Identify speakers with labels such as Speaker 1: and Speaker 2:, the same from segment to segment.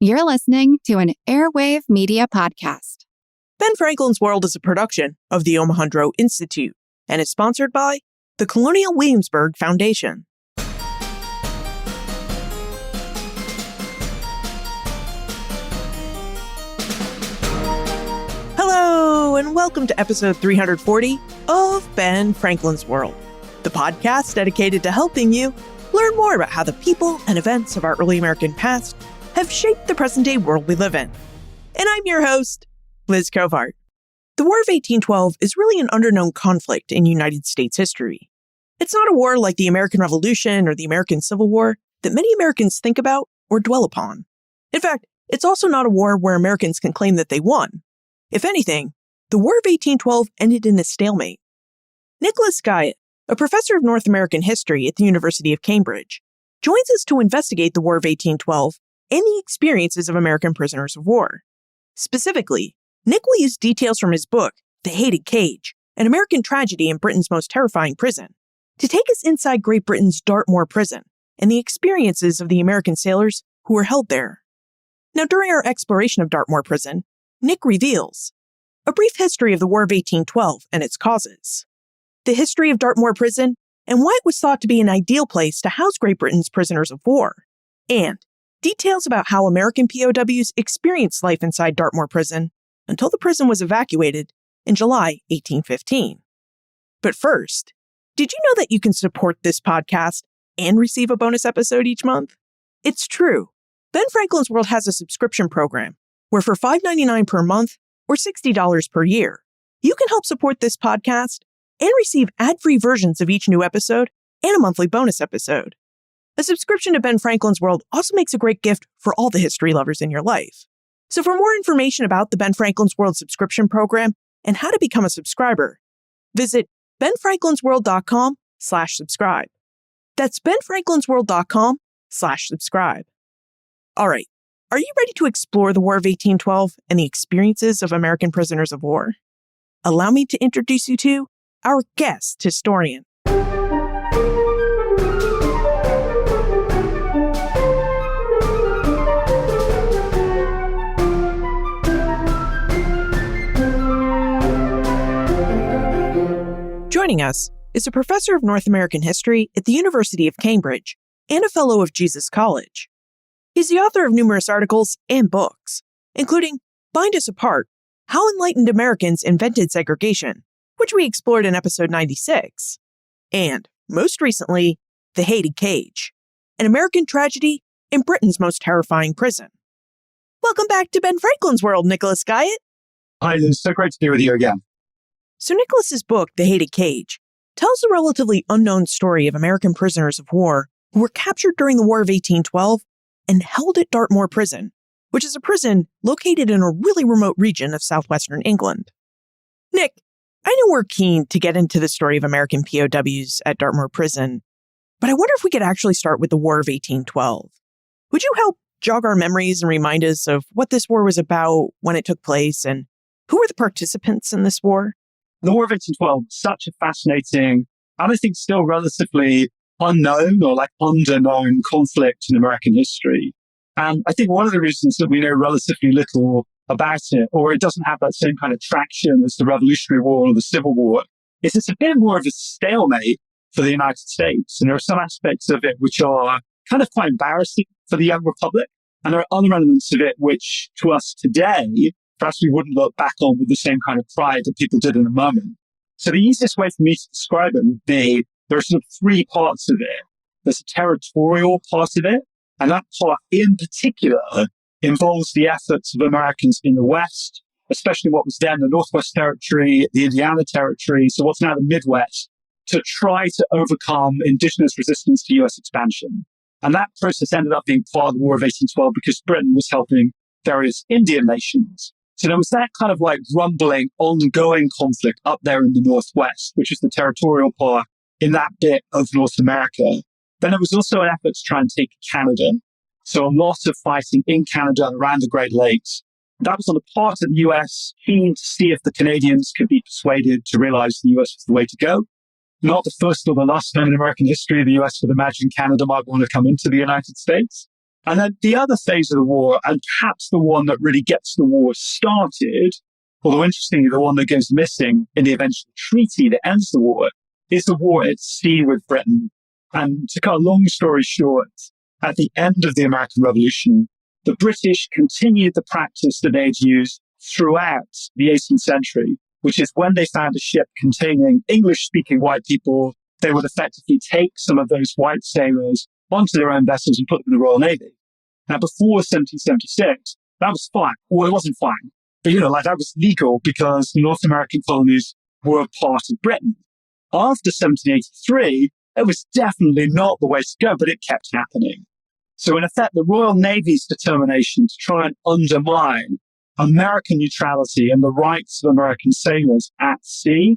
Speaker 1: You're listening to an Airwave Media Podcast.
Speaker 2: Ben Franklin's World is a production of the Omohundro Institute and is sponsored by the Colonial Williamsburg Foundation. Hello, and welcome to episode 340 of Ben Franklin's World, the podcast dedicated to helping you learn more about how the people and events of our early American past have shaped the present-day world we live in. And I'm your host, Liz Covart. The War of 1812 is really an underknown conflict in United States history. It's not a war like the American Revolution or the American Civil War that many Americans think about or dwell upon. In fact, it's also not a war where Americans can claim that they won. If anything, the War of 1812 ended in a stalemate. Nicholas Guyot, a professor of North American history at the University of Cambridge, joins us to investigate the War of 1812 and the experiences of American prisoners of war. Specifically, Nick will use details from his book, The Hated Cage, an American tragedy in Britain's most terrifying prison, to take us inside Great Britain's Dartmoor prison and the experiences of the American sailors who were held there. Now, during our exploration of Dartmoor prison, Nick reveals a brief history of the War of 1812 and its causes, the history of Dartmoor prison and why it was thought to be an ideal place to house Great Britain's prisoners of war, and details about how American POWs experienced life inside Dartmoor prison until the prison was evacuated in July 1815. But first, did you know that you can support this podcast and receive a bonus episode each month? It's true. Ben Franklin's World has a subscription program where for $5.99 per month or $60 per year, you can help support this podcast and receive ad-free versions of each new episode and a monthly bonus episode. A subscription to Ben Franklin's World also makes a great gift for all the history lovers in your life. So for more information about the Ben Franklin's World subscription program and how to become a subscriber, visit benfranklinsworld.com/subscribe. That's benfranklinsworld.com/subscribe. All right, are you ready to explore the War of 1812 and the experiences of American prisoners of war? Allow me to introduce you to our guest historian. Joining us is a professor of North American history at the University of Cambridge and a fellow of Jesus College. He's the author of numerous articles and books, including Bind Us Apart, How Enlightened Americans Invented Segregation, which we explored in episode 96, and, most recently, The Hated Cage, an American tragedy in Britain's most terrifying prison. Welcome back to Ben Franklin's World, Nicholas Guyot.
Speaker 3: Hi, it's so great to be with you again.
Speaker 2: So Nicholas's book, The Hated Cage, tells the relatively unknown story of American prisoners of war who were captured during the War of 1812 and held at Dartmoor Prison, which is a prison located in a really remote region of southwestern England. Nick, I know we're keen to get into the story of American POWs at Dartmoor Prison, but I wonder if we could actually start with the War of 1812. Would you help jog our memories and remind us of what this war was about, when it took place, and who were the participants in this war?
Speaker 3: The War of 1812 is such a fascinating, and I think still relatively unknown or underknown conflict in American history. And I think one of the reasons that we know relatively little about it, or it doesn't have that same kind of traction as the Revolutionary War or the Civil War, is it's a bit more of a stalemate for the United States. And there are some aspects of it which are kind of quite embarrassing for the young republic. And there are other elements of it which, to us today, perhaps we wouldn't look back on with the same kind of pride that people did in the moment. So the easiest way for me to describe it would be there are sort of three parts of it. There's a territorial part of it, and that part in particular involves the efforts of Americans in the West, especially what was then the Northwest Territory, the Indiana Territory, so what's now the Midwest, to try to overcome indigenous resistance to U.S. expansion. And that process ended up being part of the War of 1812 because Britain was helping various Indian nations. So there was that kind of rumbling, ongoing conflict up there in the Northwest, which is the territorial part in that bit of North America. Then there was also an effort to try and take Canada. So a lot of fighting in Canada and around the Great Lakes. That was on the part of the US, keen to see if the Canadians could be persuaded to realize the US was the way to go. Not the first or the last time in American history the US would imagine Canada might want to come into the United States. And then the other phase of the war, and perhaps the one that really gets the war started, although interestingly, the one that goes missing in the eventual treaty that ends the war, is the war at sea with Britain. And to cut a long story short, at the end of the American Revolution, the British continued the practice that they'd used throughout the 18th century, which is when they found a ship containing English-speaking white people, they would effectively take some of those white sailors onto their own vessels and put them in the Royal Navy. Now, before 1776, that was fine. Well, it wasn't fine. But, that was legal because the North American colonies were part of Britain. After 1783, it was definitely not the way to go, but it kept happening. So in effect, the Royal Navy's determination to try and undermine American neutrality and the rights of American sailors at sea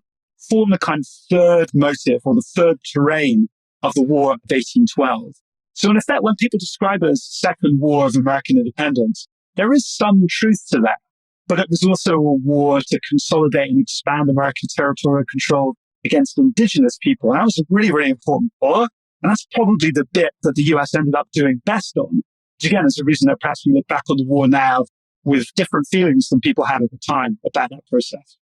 Speaker 3: formed the kind of third motive or the third terrain of the War of 1812. So in effect, when people describe it as the Second War of American Independence, there is some truth to that. But it was also a war to consolidate and expand American territorial control against indigenous people. And that was a really, really important war. And that's probably the bit that the US ended up doing best on, which again is the reason that perhaps we look back on the war now with different feelings than people had at the time about that process.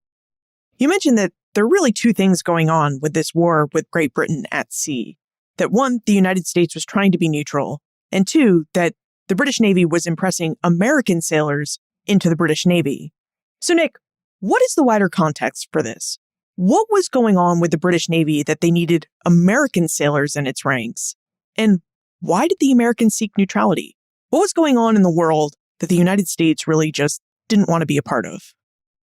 Speaker 2: You mentioned that there are really two things going on with this war with Great Britain at sea. That one, the United States was trying to be neutral, and two, that the British Navy was impressing American sailors into the British Navy. So Nick, what is the wider context for this? What was going on with the British Navy that they needed American sailors in its ranks? And why did the Americans seek neutrality? What was going on in the world that the United States really just didn't want to be a part of?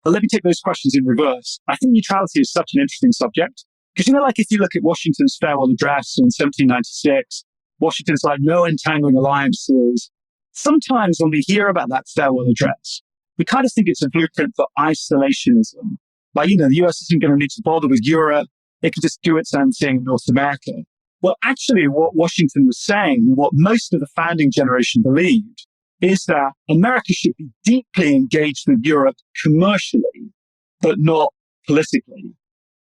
Speaker 3: Well, let me take those questions in reverse. I think neutrality is such an interesting subject. Because, if you look at Washington's farewell address in 1796, Washington's like, no entangling alliances. Sometimes when we hear about that farewell address, we kind of think it's a blueprint for isolationism. Like, the US isn't going to need to bother with Europe. It can just do its own thing in North America. Well, actually, what Washington was saying, and what most of the founding generation believed, is that America should be deeply engaged with Europe commercially, but not politically.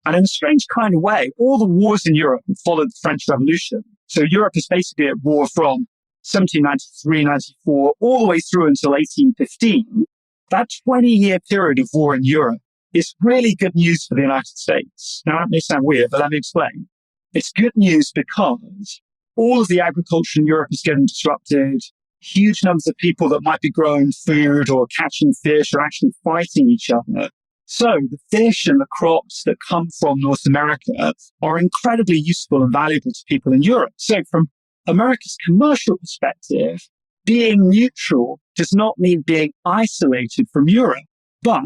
Speaker 3: And in a strange kind of way, all the wars in Europe followed the French Revolution. So Europe is basically at war from 1793, 94, all the way through until 1815. That 20-year period of war in Europe is really good news for the United States. Now, that may sound weird, but let me explain. It's good news because all of the agriculture in Europe is getting disrupted. Huge numbers of people that might be growing food or catching fish are actually fighting each other. So the fish and the crops that come from North America are incredibly useful and valuable to people in Europe. So from America's commercial perspective, being neutral does not mean being isolated from Europe. But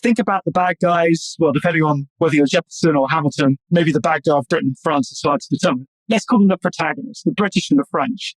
Speaker 3: think about the bad guys, well, depending on whether you're Jefferson or Hamilton, maybe the bad guy of Britain and France is hard to determine. Let's call them the protagonists, the British and the French.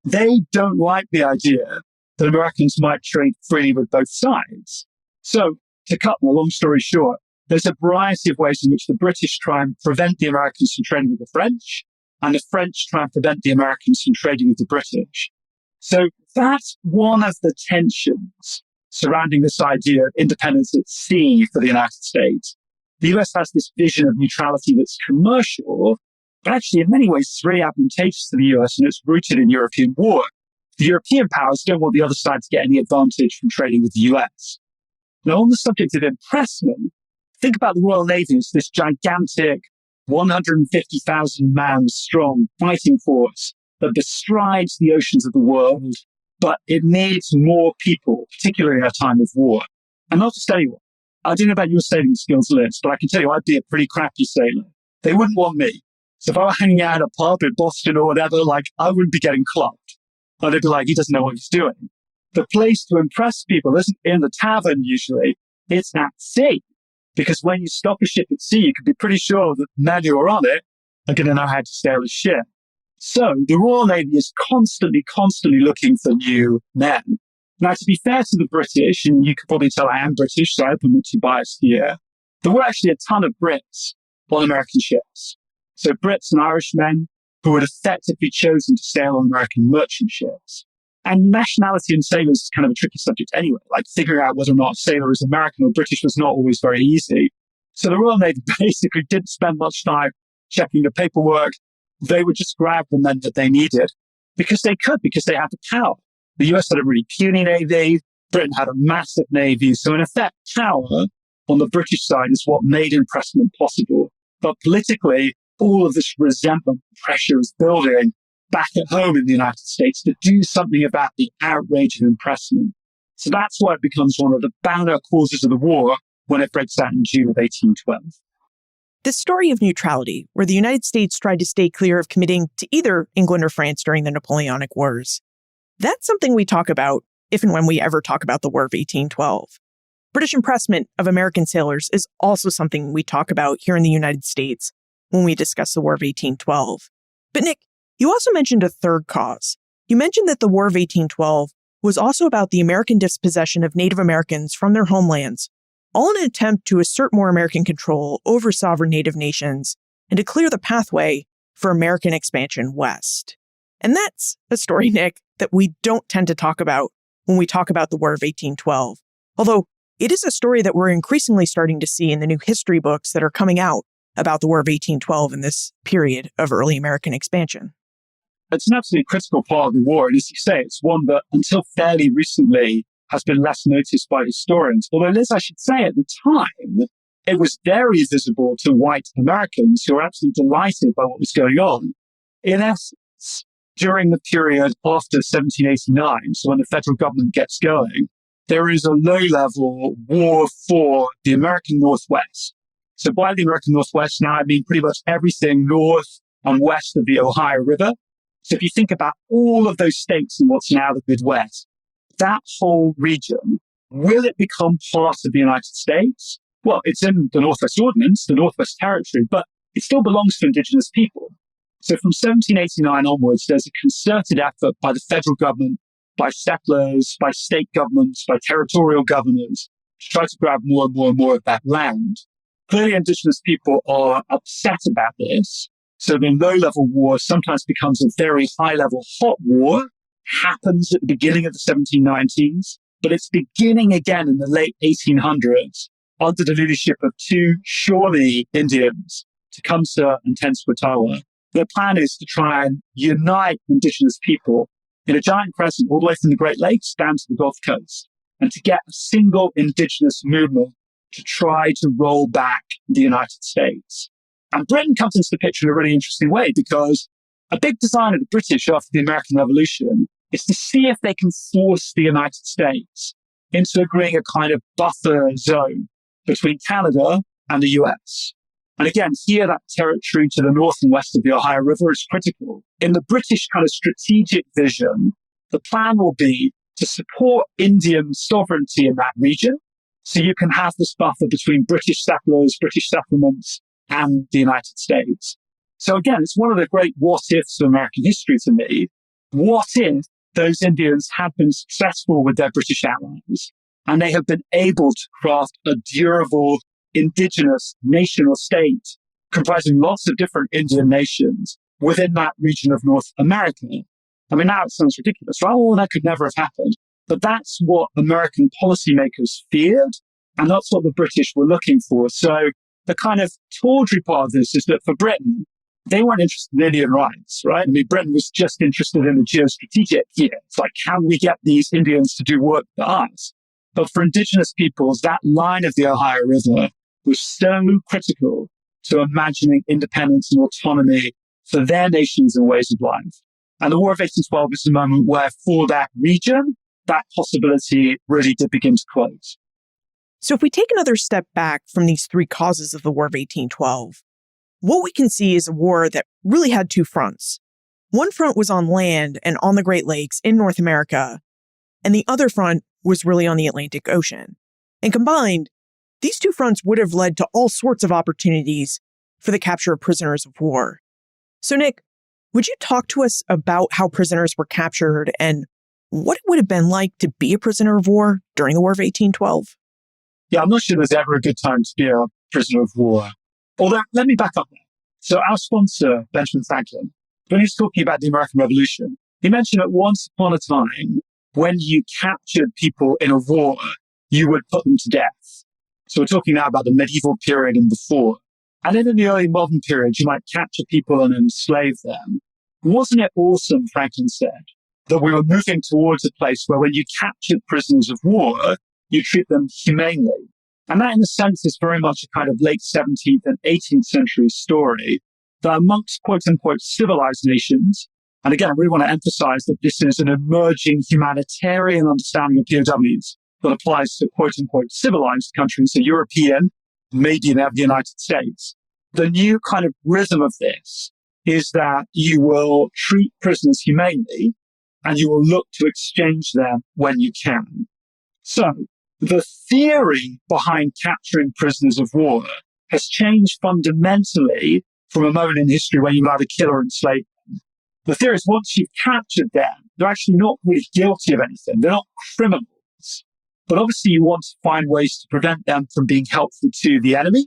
Speaker 3: They don't like the idea that Americans might trade freely with both sides. So to cut a long story short, there's a variety of ways in which the British try and prevent the Americans from trading with the French, and the French try and prevent the Americans from trading with the British. So that's one of the tensions surrounding this idea of independence at sea for the United States. The US has this vision of neutrality that's commercial, but actually in many ways it's really advantageous to the US and it's rooted in European war. The European powers don't want the other side to get any advantage from trading with the US. Now, on the subject of impressment, think about the Royal Navy as this gigantic 150,000 man strong fighting force that bestrides the oceans of the world, but it needs more people, particularly at a time of war. And not just anyone. I don't know about your sailing skills, Liz, but I can tell you I'd be a pretty crappy sailor. They wouldn't want me. So if I were hanging out at a pub in Boston or whatever, I wouldn't be getting clubbed. Or they'd be like, he doesn't know what he's doing. The place to impress people isn't in the tavern usually, it's at sea. Because when you stop a ship at sea, you can be pretty sure that the men who are on it are going to know how to sail a ship. So the Royal Navy is constantly looking for new men. Now, to be fair to the British, and you could probably tell I am British, so I hope I'm not too biased here, there were actually a ton of Brits on American ships. So Brits and Irishmen who had effectively chosen to sail on American merchant ships. And nationality in sailors is kind of a tricky subject anyway. Figuring out whether or not a sailor is American or British was not always very easy. So the Royal Navy basically didn't spend much time checking the paperwork. They would just grab the men that they needed. because they could, because they had the power. The US had a really puny navy. Britain had a massive navy. So in effect, power on the British side is what made impressment possible. But politically, all of this resentment pressure is building back at home in the United States to do something about the outrage of impressment. So that's why it becomes one of the banner causes of the war when it breaks out in June of 1812.
Speaker 2: This story of neutrality, where the United States tried to stay clear of committing to either England or France during the Napoleonic Wars, that's something we talk about if and when we ever talk about the War of 1812. British impressment of American sailors is also something we talk about here in the United States when we discuss the War of 1812. But Nick, you also mentioned a third cause. You mentioned that the War of 1812 was also about the American dispossession of Native Americans from their homelands, all in an attempt to assert more American control over sovereign Native nations and to clear the pathway for American expansion west. And that's a story, Nick, that we don't tend to talk about when we talk about the War of 1812. Although it is a story that we're increasingly starting to see in the new history books that are coming out about the War of 1812 and this period of early American expansion.
Speaker 3: It's an absolutely critical part of the war. And as you say, it's one that until fairly recently has been less noticed by historians. Although, Liz, I should say at the time, it was very visible to white Americans who were absolutely delighted by what was going on. In essence, during the period after 1789, so when the federal government gets going, there is a low-level war for the American Northwest. So by the American Northwest now, I mean pretty much everything north and west of the Ohio River. So if you think about all of those states in what's now the Midwest, that whole region, will it become part of the United States? Well, it's in the Northwest Ordinance, the Northwest Territory, but it still belongs to indigenous people. So from 1789 onwards, there's a concerted effort by the federal government, by settlers, by state governments, by territorial governors to try to grab more and more and more of that land. Clearly, indigenous people are upset about this. So the low-level war sometimes becomes a very high-level hot war, happens at the beginning of the 1790s, but it's beginning again in the late 1800s under the leadership of two Shawnee Indians, Tecumseh and Tenskwatawa. Their plan is to try and unite indigenous people in a giant crescent all the way from the Great Lakes down to the Gulf Coast, and to get a single indigenous movement to try to roll back the United States. And Britain comes into the picture in a really interesting way, because a big design of the British after the American Revolution is to see if they can force the United States into agreeing a kind of buffer zone between Canada and the US. And again, here that territory to the north and west of the Ohio River is critical. In the British kind of strategic vision, the plan will be to support Indian sovereignty in that region. So you can have this buffer between British settlers, British settlements, and the United States. So again, it's one of the great what-ifs of American history to me. What if those Indians had been successful with their British allies and they have been able to craft a durable indigenous nation or state comprising lots of different Indian nations within that region of North America? I mean, now it sounds ridiculous, right? Oh, that could never have happened. But that's what American policymakers feared, and that's what the British were looking for. So the kind of tawdry part of this is that for Britain, they weren't interested in Indian rights, right? I mean, Britain was just interested in the geostrategic here. It's like, can we get these Indians to do work for us? But for indigenous peoples, that line of the Ohio River was so critical to imagining independence and autonomy for their nations and ways of life. And the War of 1812 is the moment where, for that region, that possibility really did begin to close.
Speaker 2: So if we take another step back from these three causes of the War of 1812, what we can see is a war that really had two fronts. One front was on land and on the Great Lakes in North America, and the other front was really on the Atlantic Ocean. And combined, these two fronts would have led to all sorts of opportunities for the capture of prisoners of war. So Nick, would you talk to us about how prisoners were captured and what it would have been like to be a prisoner of war during the War of 1812?
Speaker 3: Yeah, I'm not sure there's ever a good time to be a prisoner of war. Although, let me back up there. So our sponsor, Benjamin Franklin, when he was talking about the American Revolution, he mentioned that once upon a time, when you captured people in a war, you would put them to death. So we're talking now about the medieval period and before. And then in the early modern period, you might capture people and enslave them. wasn't it awesome, Franklin said, that we were moving towards a place where when you captured prisoners of war, you treat them humanely. And that, in a sense, is very much a kind of late 17th and 18th century story that amongst quote-unquote civilized nations, and again, I really want to emphasize that this is an emerging humanitarian understanding of POWs that applies to quote-unquote civilized countries, so European, maybe in the United States. The new kind of rhythm of this is that you will treat prisoners humanely and you will look to exchange them when you can. So the theory behind capturing prisoners of war has changed fundamentally from a moment in history when you allowed a killer and slave them. The theory is once you've captured them, they're actually not really guilty of anything. They're not criminals. But obviously you want to find ways to prevent them from being helpful to the enemy.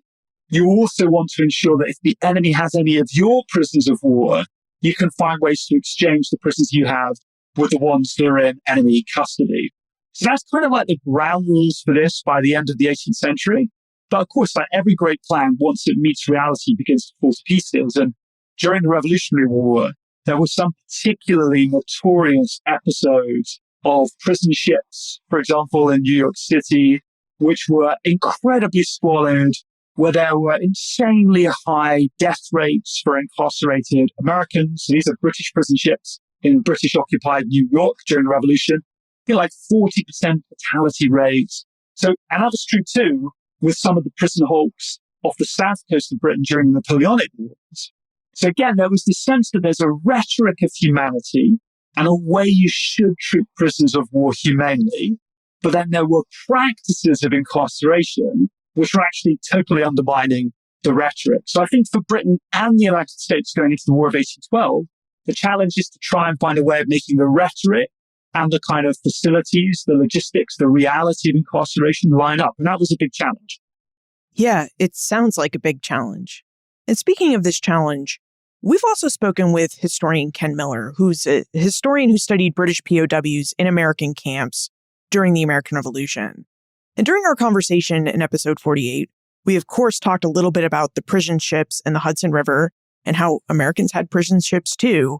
Speaker 3: You also want to ensure that if the enemy has any of your prisoners of war, you can find ways to exchange the prisoners you have with the ones that are in enemy custody. So that's kind of like the ground rules for this by the end of the 18th century. But of course, like every great plan, once it meets reality, begins to fall to pieces. And during the Revolutionary War, there were some particularly notorious episodes of prison ships, for example, in New York City, which were incredibly squalid, where there were insanely high death rates for incarcerated Americans. So these are British prison ships in British-occupied New York during the Revolution. Like 40% fatality rates. So, and that was true too with some of the prison hulks off the south coast of Britain during the Napoleonic Wars. So again, there was this sense that there's a rhetoric of humanity and a way you should treat prisoners of war humanely. But then there were practices of incarceration which were actually totally undermining the rhetoric. So I think for Britain and the United States going into the War of 1812, the challenge is to try and find a way of making the rhetoric and the kind of facilities, the logistics, the reality of incarceration line up. And that was a big challenge.
Speaker 2: Yeah, it sounds like a big challenge. And speaking of this challenge, we've also spoken with historian Ken Miller, who's a historian who studied British POWs in American camps during the American Revolution. And during our conversation in episode 48, we of course talked a little bit about the prison ships in the Hudson River and how Americans had prison ships too.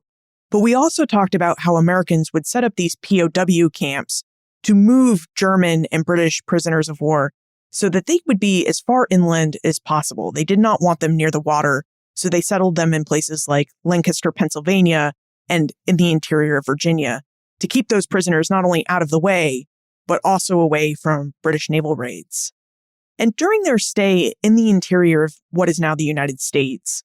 Speaker 2: But we also talked about how Americans would set up these POW camps to move German and British prisoners of war so that they would be as far inland as possible. They did not want them near the water, so they settled them in places like Lancaster, Pennsylvania, and in the interior of Virginia to keep those prisoners not only out of the way, but also away from British naval raids. And during their stay in the interior of what is now the United States,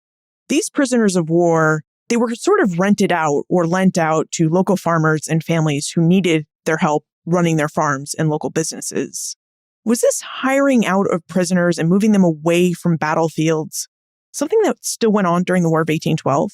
Speaker 2: these prisoners of war, they were sort of rented out or lent out to local farmers and families who needed their help running their farms and local businesses. Was this hiring out of prisoners and moving them away from battlefields something that still went on during the War of 1812?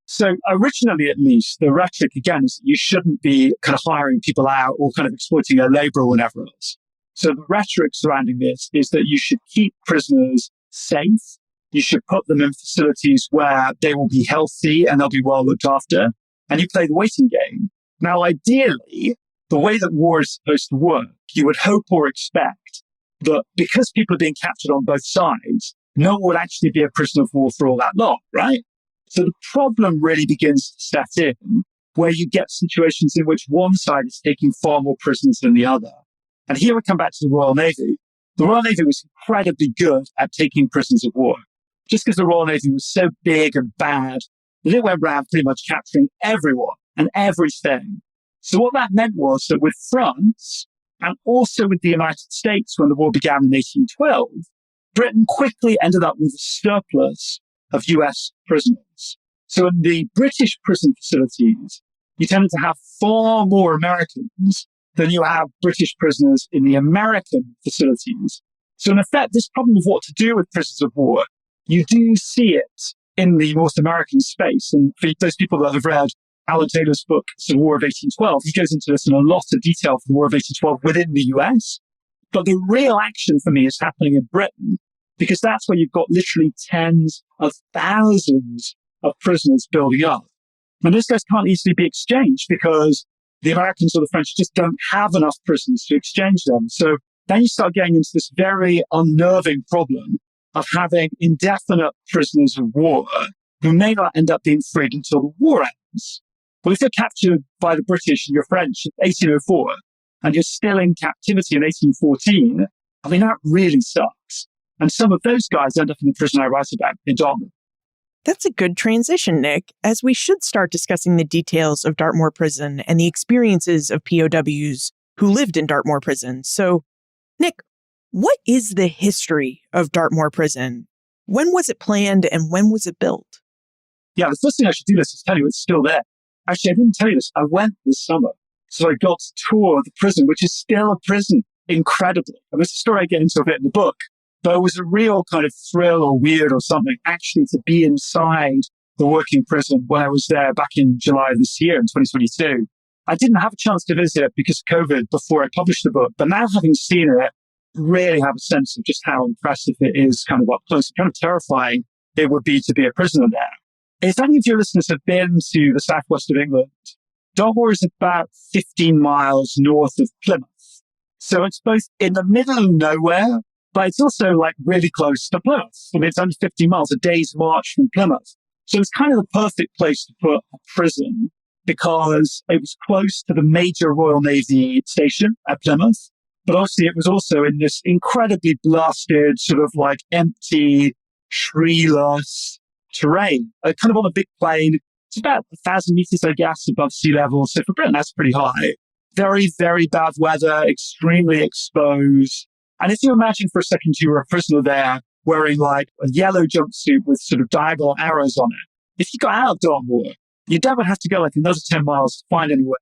Speaker 3: So originally, at least, the rhetoric, again, is that you shouldn't be kind of hiring people out or kind of exploiting their labor or whatever else. So the rhetoric surrounding this is that you should keep prisoners safe. You should put them in facilities where they will be healthy and they'll be well looked after. And you play the waiting game. Now, ideally, the way that war is supposed to work, you would hope or expect that because people are being captured on both sides, no one would actually be a prisoner of war for all that long, right? So the problem really begins to set in where you get situations in which one side is taking far more prisoners than the other. And here we come back to the Royal Navy. The Royal Navy was incredibly good at taking prisoners of war. Just because the Royal Navy was so big and bad, they went around pretty much capturing everyone and everything. So what that meant was that with France and also with the United States when the war began in 1812, Britain quickly ended up with a surplus of US prisoners. So in the British prison facilities, you tended to have far more Americans than you have British prisoners in the American facilities. So in effect, this problem of what to do with prisoners of war, you do see it in the North American space. And for those people that have read Alan Taylor's book, The War of 1812, he goes into this in a lot of detail for the War of 1812 within the US. But the real action for me is happening in Britain, because that's where you've got literally tens of thousands of prisoners building up. And those guys can't easily be exchanged because the Americans or the French just don't have enough prisoners to exchange them. So then you start getting into this very unnerving problem of having indefinite prisoners of war who may not end up being freed until the war ends. prisons. Well, if you're captured by the British and you're French in 1804 and you're still in captivity in 1814, I mean, that really sucks. And some of those guys end up in the prison I write about in Dartmoor.
Speaker 2: That's a good transition, Nick, as we should start discussing the details of Dartmoor Prison and the experiences of POWs who lived in Dartmoor Prison. So, Nick, what is the history of Dartmoor Prison? When was it planned and when was it built?
Speaker 3: Yeah, the first thing I should do is tell you it's still there. Actually, I didn't tell you this. I went this summer. So I got to tour the prison, which is still a prison, incredibly. And it's a story I get into a bit in the book. But it was a real kind of thrill or weird or something, actually, to be inside the working prison when I was there back in July of this year, in 2022. I didn't have a chance to visit it because of COVID before I published the book. But now having seen it, really have a sense of just how impressive it is, kind of up close, kind of terrifying it would be to be a prisoner there. If any of your listeners have been to the southwest of England, Dartmoor is about 15 miles north of Plymouth. So it's both in the middle of nowhere, but it's also like really close to Plymouth. I mean, it's only 15 miles, a day's march from Plymouth. So it's kind of the perfect place to put a prison because it was close to the major Royal Navy station at Plymouth. But obviously it was also in this incredibly blasted, sort of like empty, treeless terrain, kind of on a big plain. It's about 1,000 meters, I guess, above sea level. So for Britain, that's pretty high. Very, very bad weather, extremely exposed. And if you imagine for a second you were a prisoner there wearing like a yellow jumpsuit with sort of diagonal arrows on it, if you got out of Dartmoor, you'd never have to go like another 10 miles to find anywhere,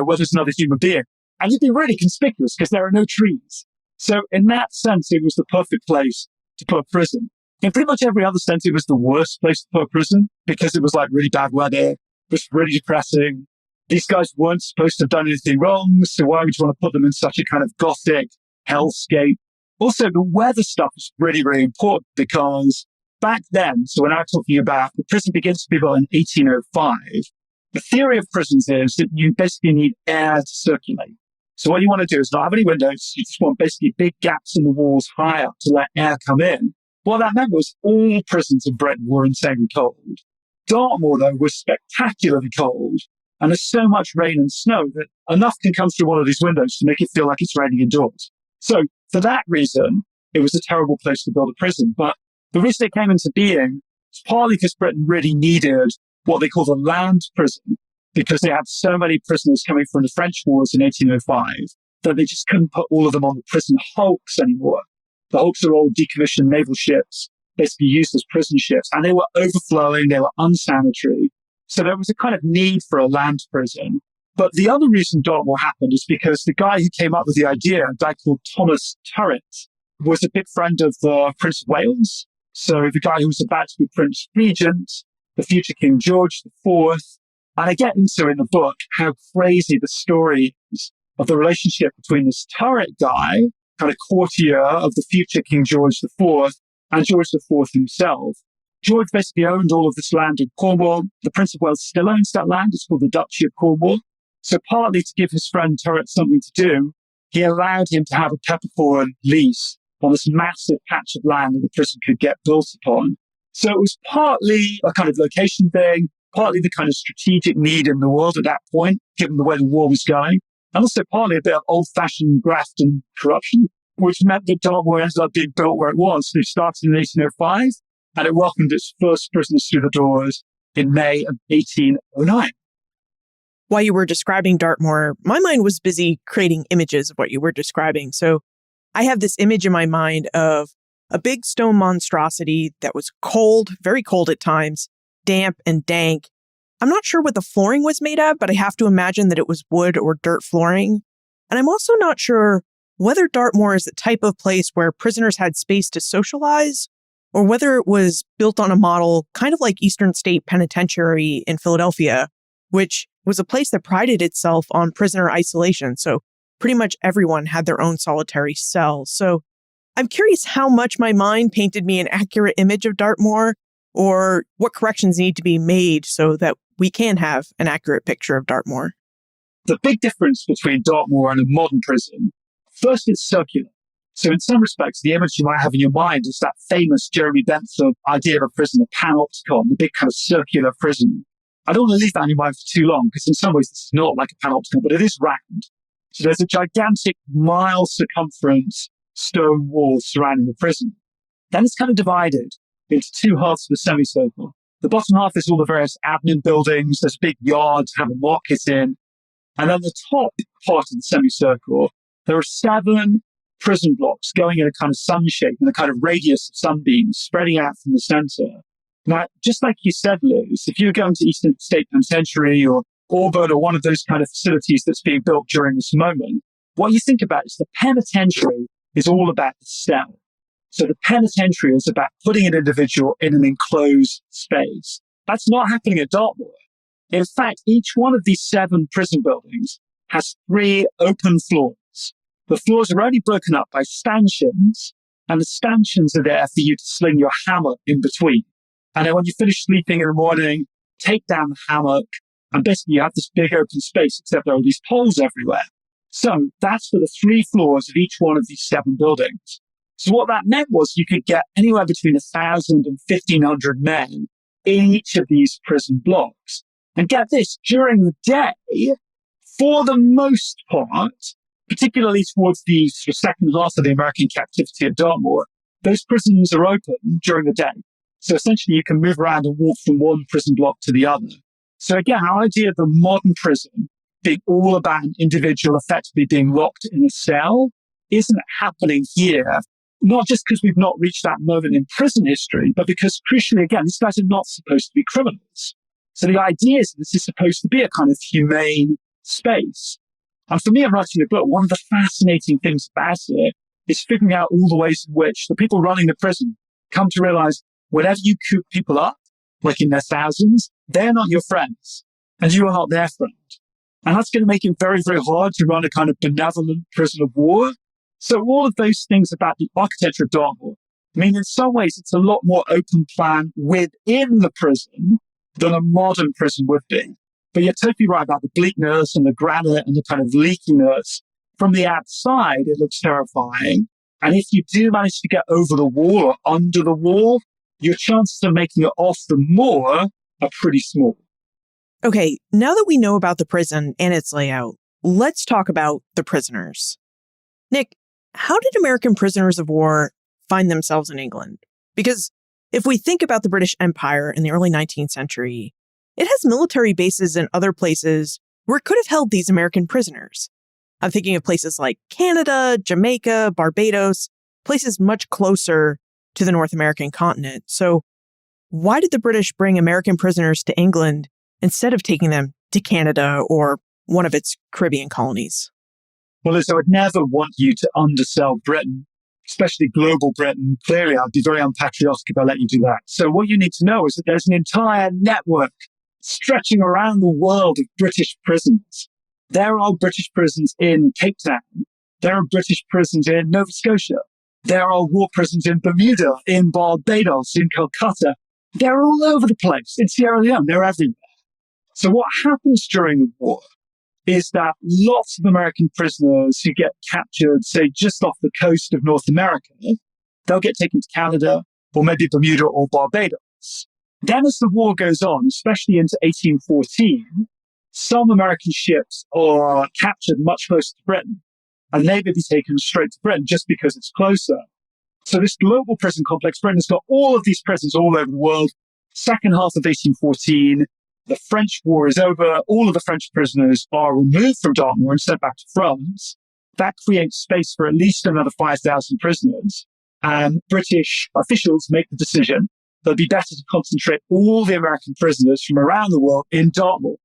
Speaker 3: where there's another human being. And you'd be really conspicuous because there are no trees. So in that sense, it was the perfect place to put a prison. In pretty much every other sense, it was the worst place to put a prison because it was like really bad weather. It was really depressing. These guys weren't supposed to have done anything wrong. So why would you want to put them in such a kind of gothic hellscape? Also, the weather stuff is really, really important because back then, so we're now talking about the prison begins to be built in 1805. The theory of prisons is that you basically need air to circulate. So what you want to do is not have any windows. You just want basically big gaps in the walls high up to let air come in. What that meant was all prisons in Britain were insanely cold. Dartmoor, though, was spectacularly cold. And there's so much rain and snow that enough can come through one of these windows to make it feel like it's raining indoors. So for that reason, it was a terrible place to build a prison. But the reason it came into being was partly because Britain really needed what they called a land prison, because they had so many prisoners coming from the French wars in 1805 that they just couldn't put all of them on the prison hulks anymore. The hulks are old decommissioned naval ships, basically used as prison ships, and they were overflowing, they were unsanitary. So there was a kind of need for a land prison. But the other reason Dartmoor happened is because the guy who came up with the idea, a guy called Thomas Turret, was a big friend of the Prince of Wales. So the guy who was about to be Prince Regent, the future King George IV. And I get into in the book how crazy the story is of the relationship between this Turret guy, kind of courtier of the future King George IV, and George IV himself. George basically owned all of this land in Cornwall. The Prince of Wales still owns that land. It's called the Duchy of Cornwall. So partly to give his friend Turret something to do, he allowed him to have a peppercorn lease on this massive patch of land that the prison could get built upon. So it was partly a kind of location thing, partly the kind of strategic need in the world at that point, given the way the war was going, and also partly a bit of old-fashioned graft and corruption, which meant that Dartmoor ended up being built where it was. It started in 1805, and it welcomed its first prisoners through the doors in May of 1809.
Speaker 2: While you were describing Dartmoor, my mind was busy creating images of what you were describing. So I have this image in my mind of a big stone monstrosity that was cold, very cold at times, damp and dank. I'm not sure what the flooring was made of, but I have to imagine that it was wood or dirt flooring. And I'm also not sure whether Dartmoor is the type of place where prisoners had space to socialize, or whether it was built on a model kind of like Eastern State Penitentiary in Philadelphia, which was a place that prided itself on prisoner isolation. So pretty much everyone had their own solitary cell. So I'm curious how much my mind painted me an accurate image of Dartmoor, or what corrections need to be made so that we can have an accurate picture of Dartmoor.
Speaker 3: The big difference between Dartmoor and a modern prison, first, it's circular. So in some respects, the image you might have in your mind is that famous Jeremy Bentham idea of a prison, a panopticon, the big kind of circular prison. I don't want to leave that in your mind for too long, because in some ways this is not like a panopticon, but it is round. So there's a gigantic mile circumference stone wall surrounding the prison. Then it's kind of divided into two halves of a semicircle. The bottom half is all the various admin buildings. There's a big yard to have a market in. And then the top part of the semicircle, there are 7 prison blocks going in a kind of sun shape, in a kind of radius of sunbeams spreading out from the center. Now, just like you said, Liz, if you're going to Eastern State Penitentiary or Auburn or one of those kind of facilities that's being built during this moment, what you think about is the penitentiary is all about the cell. So the penitentiary is about putting an individual in an enclosed space. That's not happening at Dartmoor. In fact, each one of these 7 prison buildings has 3 open floors. The floors are only broken up by stanchions, and the stanchions are there for you to sling your hammock in between. And then when you finish sleeping in the morning, take down the hammock, and basically you have this big open space, except there are these poles everywhere. So that's for the 3 floors of each one of these 7 buildings. So what that meant was you could get anywhere between 1,000 and 1,500 men in each of these prison blocks. And get this, during the day, for the most part, particularly towards the second half of the American captivity at Dartmoor, those prisons are open during the day. So essentially you can move around and walk from one prison block to the other. So again, our idea of the modern prison being all about an individual effectively being locked in a cell isn't happening here, not just because we've not reached that moment in prison history, but because crucially, again, these guys are not supposed to be criminals. So the idea is that this is supposed to be a kind of humane space. And for me, in writing the book, one of the fascinating things about it is figuring out all the ways in which the people running the prison come to realize whenever you coop people up, like in their thousands, they're not your friends and you are not their friend. And that's going to make it very, very hard to run a kind of benevolent prison of war. So all of those things about the architecture of Dartmoor, I mean, in some ways, it's a lot more open plan within the prison than a modern prison would be. But you're totally right about the bleakness and the granite and the kind of leakiness. From the outside, it looks terrifying. And if you do manage to get over the wall or under the wall, your chances of making it off the moor are pretty small.
Speaker 2: Okay, now that we know about the prison and its layout, let's talk about the prisoners. Nick, how did American prisoners of war find themselves in England? Because if we think about the British Empire in the early 19th century, it has military bases in other places where it could have held these American prisoners. I'm thinking of places like Canada, Jamaica, Barbados, places much closer to the North American continent. So why did the British bring American prisoners to England instead of taking them to Canada or one of its Caribbean colonies?
Speaker 3: Well, Liz, I would never want you to undersell Britain, especially global Britain. Clearly, I'd be very unpatriotic if I let you do that. So what you need to know is that there's an entire network stretching around the world of British prisons. There are British prisons in Cape Town. There are British prisons in Nova Scotia. There are war prisons in Bermuda, in Barbados, in Calcutta. They're all over the place. In Sierra Leone, they're everywhere. So what happens during the war is that lots of American prisoners who get captured, say, just off the coast of North America, they'll get taken to Canada or maybe Bermuda or Barbados. Then as the war goes on, especially into 1814, some American ships are captured much closer to Britain, and they may be taken straight to Britain just because it's closer. So this global prison complex, Britain's got all of these prisons all over the world. Second half of 1814, the French war is over. All of the French prisoners are removed from Dartmoor and sent back to France. That creates space for at least another 5,000 prisoners. And British officials make the decision that it'd be better to concentrate all the American prisoners from around the world in Dartmoor,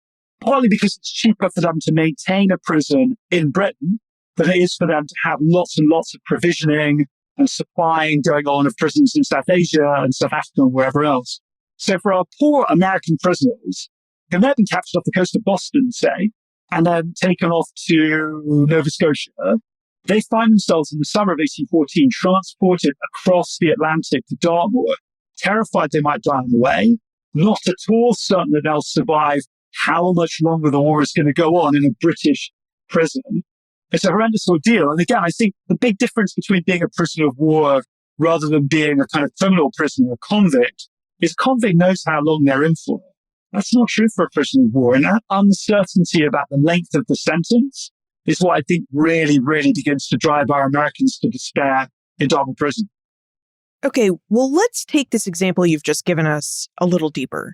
Speaker 3: partly because it's cheaper for them to maintain a prison in Britain than it is for them to have lots and lots of provisioning and supplying going on of prisons in South Asia and South Africa and wherever else. So for our poor American prisoners, who may have been captured off the coast of Boston, say, and then taken off to Nova Scotia, they find themselves in the summer of 1814 transported across the Atlantic to Dartmoor, terrified they might die on the way, not at all certain that they'll survive how much longer the war is going to go on in a British prison. It's a horrendous ordeal. And again, I think the big difference between being a prisoner of war rather than being a kind of criminal prisoner, a convict, is convict knows how long they're in for. That's not true for a prisoner of war. And that uncertainty about the length of the sentence is what I think really, really begins to drive our Americans to despair in Dartmoor prison.
Speaker 2: Okay, well, let's take this example you've just given us a little deeper.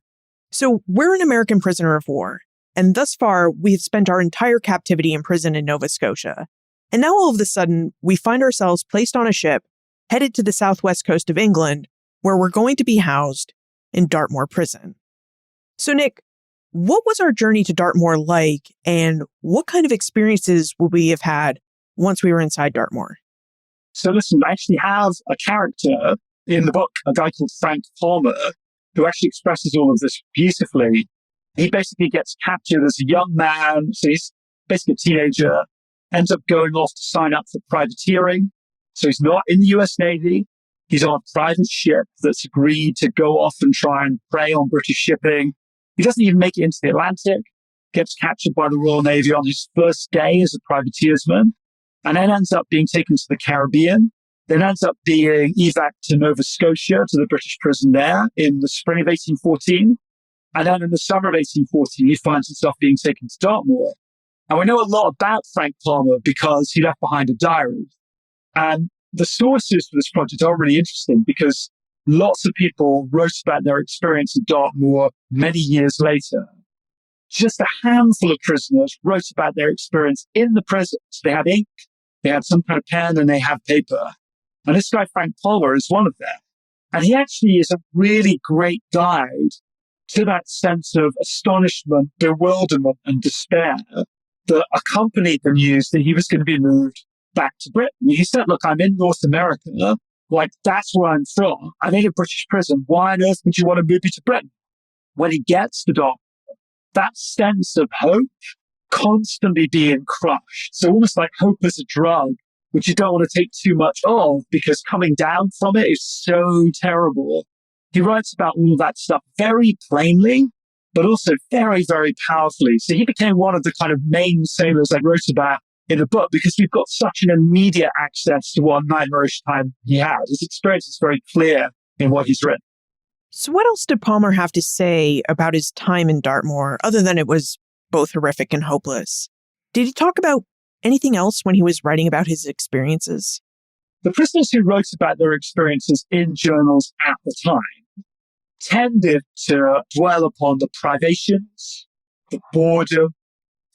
Speaker 2: So we're an American prisoner of war, and thus far, we've spent our entire captivity in prison in Nova Scotia. And now all of a sudden, we find ourselves placed on a ship, headed to the southwest coast of England, where we're going to be housed in Dartmoor prison. So Nick, what was our journey to Dartmoor like, and what kind of experiences would we have had once we were inside Dartmoor?
Speaker 3: So listen, I actually have a character in the book, a guy called Frank Palmer, who actually expresses all of this beautifully. He basically gets captured as a young man, so he's basically a teenager, ends up going off to sign up for privateering. So he's not in the US Navy. He's on a private ship that's agreed to go off and try and prey on British shipping. He doesn't even make it into the Atlantic, gets captured by the Royal Navy on his first day as a privateersman, and then ends up being taken to the Caribbean, then ends up being evac to Nova Scotia, to the British prison there in the spring of 1814. And then in the summer of 1814, he finds himself being taken to Dartmoor. And we know a lot about Frank Palmer because he left behind a diary. And the sources for this project are really interesting because lots of people wrote about their experience at Dartmoor many years later. Just a handful of prisoners wrote about their experience in the prisons. They had ink, they had some kind of pen, and they had paper. And this guy, Frank Palmer, is one of them. And he actually is a really great guide to that sense of astonishment, bewilderment, and despair that accompanied the news that he was going to be moved back to Britain. He said, look, I'm in North America. Like, that's where I'm from. I'm in a British prison. Why on earth would you want to move me to Britain? When he gets to Dartmoor, that sense of hope constantly being crushed. So almost like hope is a drug, which you don't want to take too much of because coming down from it is so terrible. He writes about all of that stuff very plainly, but also very, very powerfully. So he became one of the kind of main sailors I wrote about in the book because we've got such an immediate access to what nightmarish time he had. His experience is very clear in what he's written.
Speaker 2: So what else did Palmer have to say about his time in Dartmoor, other than it was both horrific and hopeless? Did he talk about anything else when he was writing about his experiences?
Speaker 3: The prisoners who wrote about their experiences in journals at the time tended to dwell upon the privations, the boredom,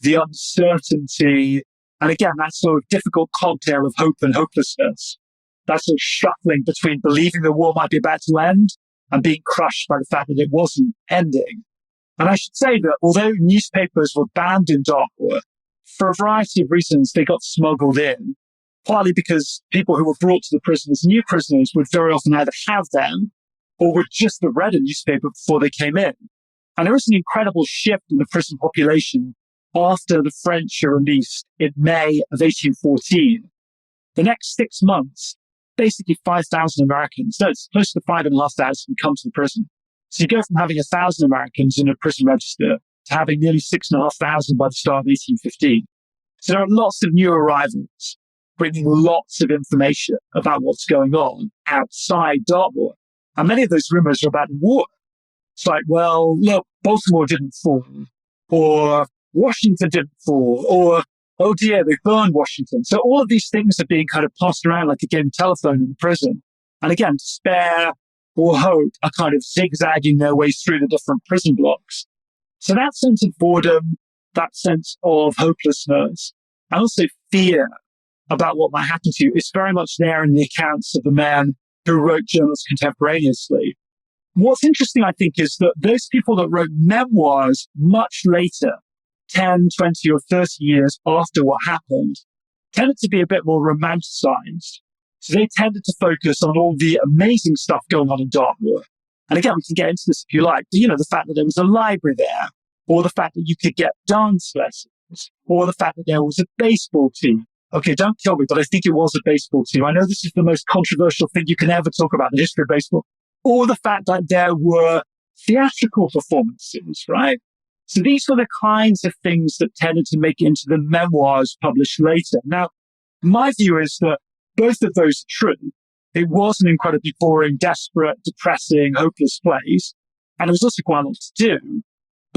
Speaker 3: the uncertainty, and again, that sort of difficult cocktail of hope and hopelessness, that sort of shuffling between believing the war might be about to end and being crushed by the fact that it wasn't ending. And I should say that although newspapers were banned in Dartmoor, for a variety of reasons, they got smuggled in, partly because people who were brought to the prison as new prisoners would very often either have them or would just have read a newspaper before they came in. And there was an incredible shift in the prison population after the French are released in May of 1814. The next 6 months, basically 5,000 Americans, no, it's close to 5,500 come to the prison. So you go from having 1,000 Americans in a prison register to having nearly 6,500 by the start of 1815. So there are lots of new arrivals bringing lots of information about what's going on outside Dartmoor. And many of those rumors are about war. It's like, well, look, Baltimore didn't fall, or Washington didn't fall, or, oh dear, they burned Washington. So all of these things are being kind of passed around like a game of telephone in the prison. And again, despair or hope are kind of zigzagging their way through the different prison blocks. So that sense of boredom, that sense of hopelessness, and also fear about what might happen to you is very much there in the accounts of the men who wrote journals contemporaneously. What's interesting, I think, is that those people that wrote memoirs much later, 10, 20, or 30 years after what happened, tended to be a bit more romanticized. So they tended to focus on all the amazing stuff going on in Dartmoor. And again, we can get into this if you like. But, the fact that there was a library there, or the fact that you could get dance lessons, or the fact that there was a baseball team. Okay, don't kill me, but I think it was a baseball team. I know this is the most controversial thing you can ever talk about in the history of baseball. Or the fact that there were theatrical performances, right? So these were the kinds of things that tended to make it into the memoirs published later. Now, my view is that both of those are true. It was an incredibly boring, desperate, depressing, hopeless place. And there was also quite a lot to do.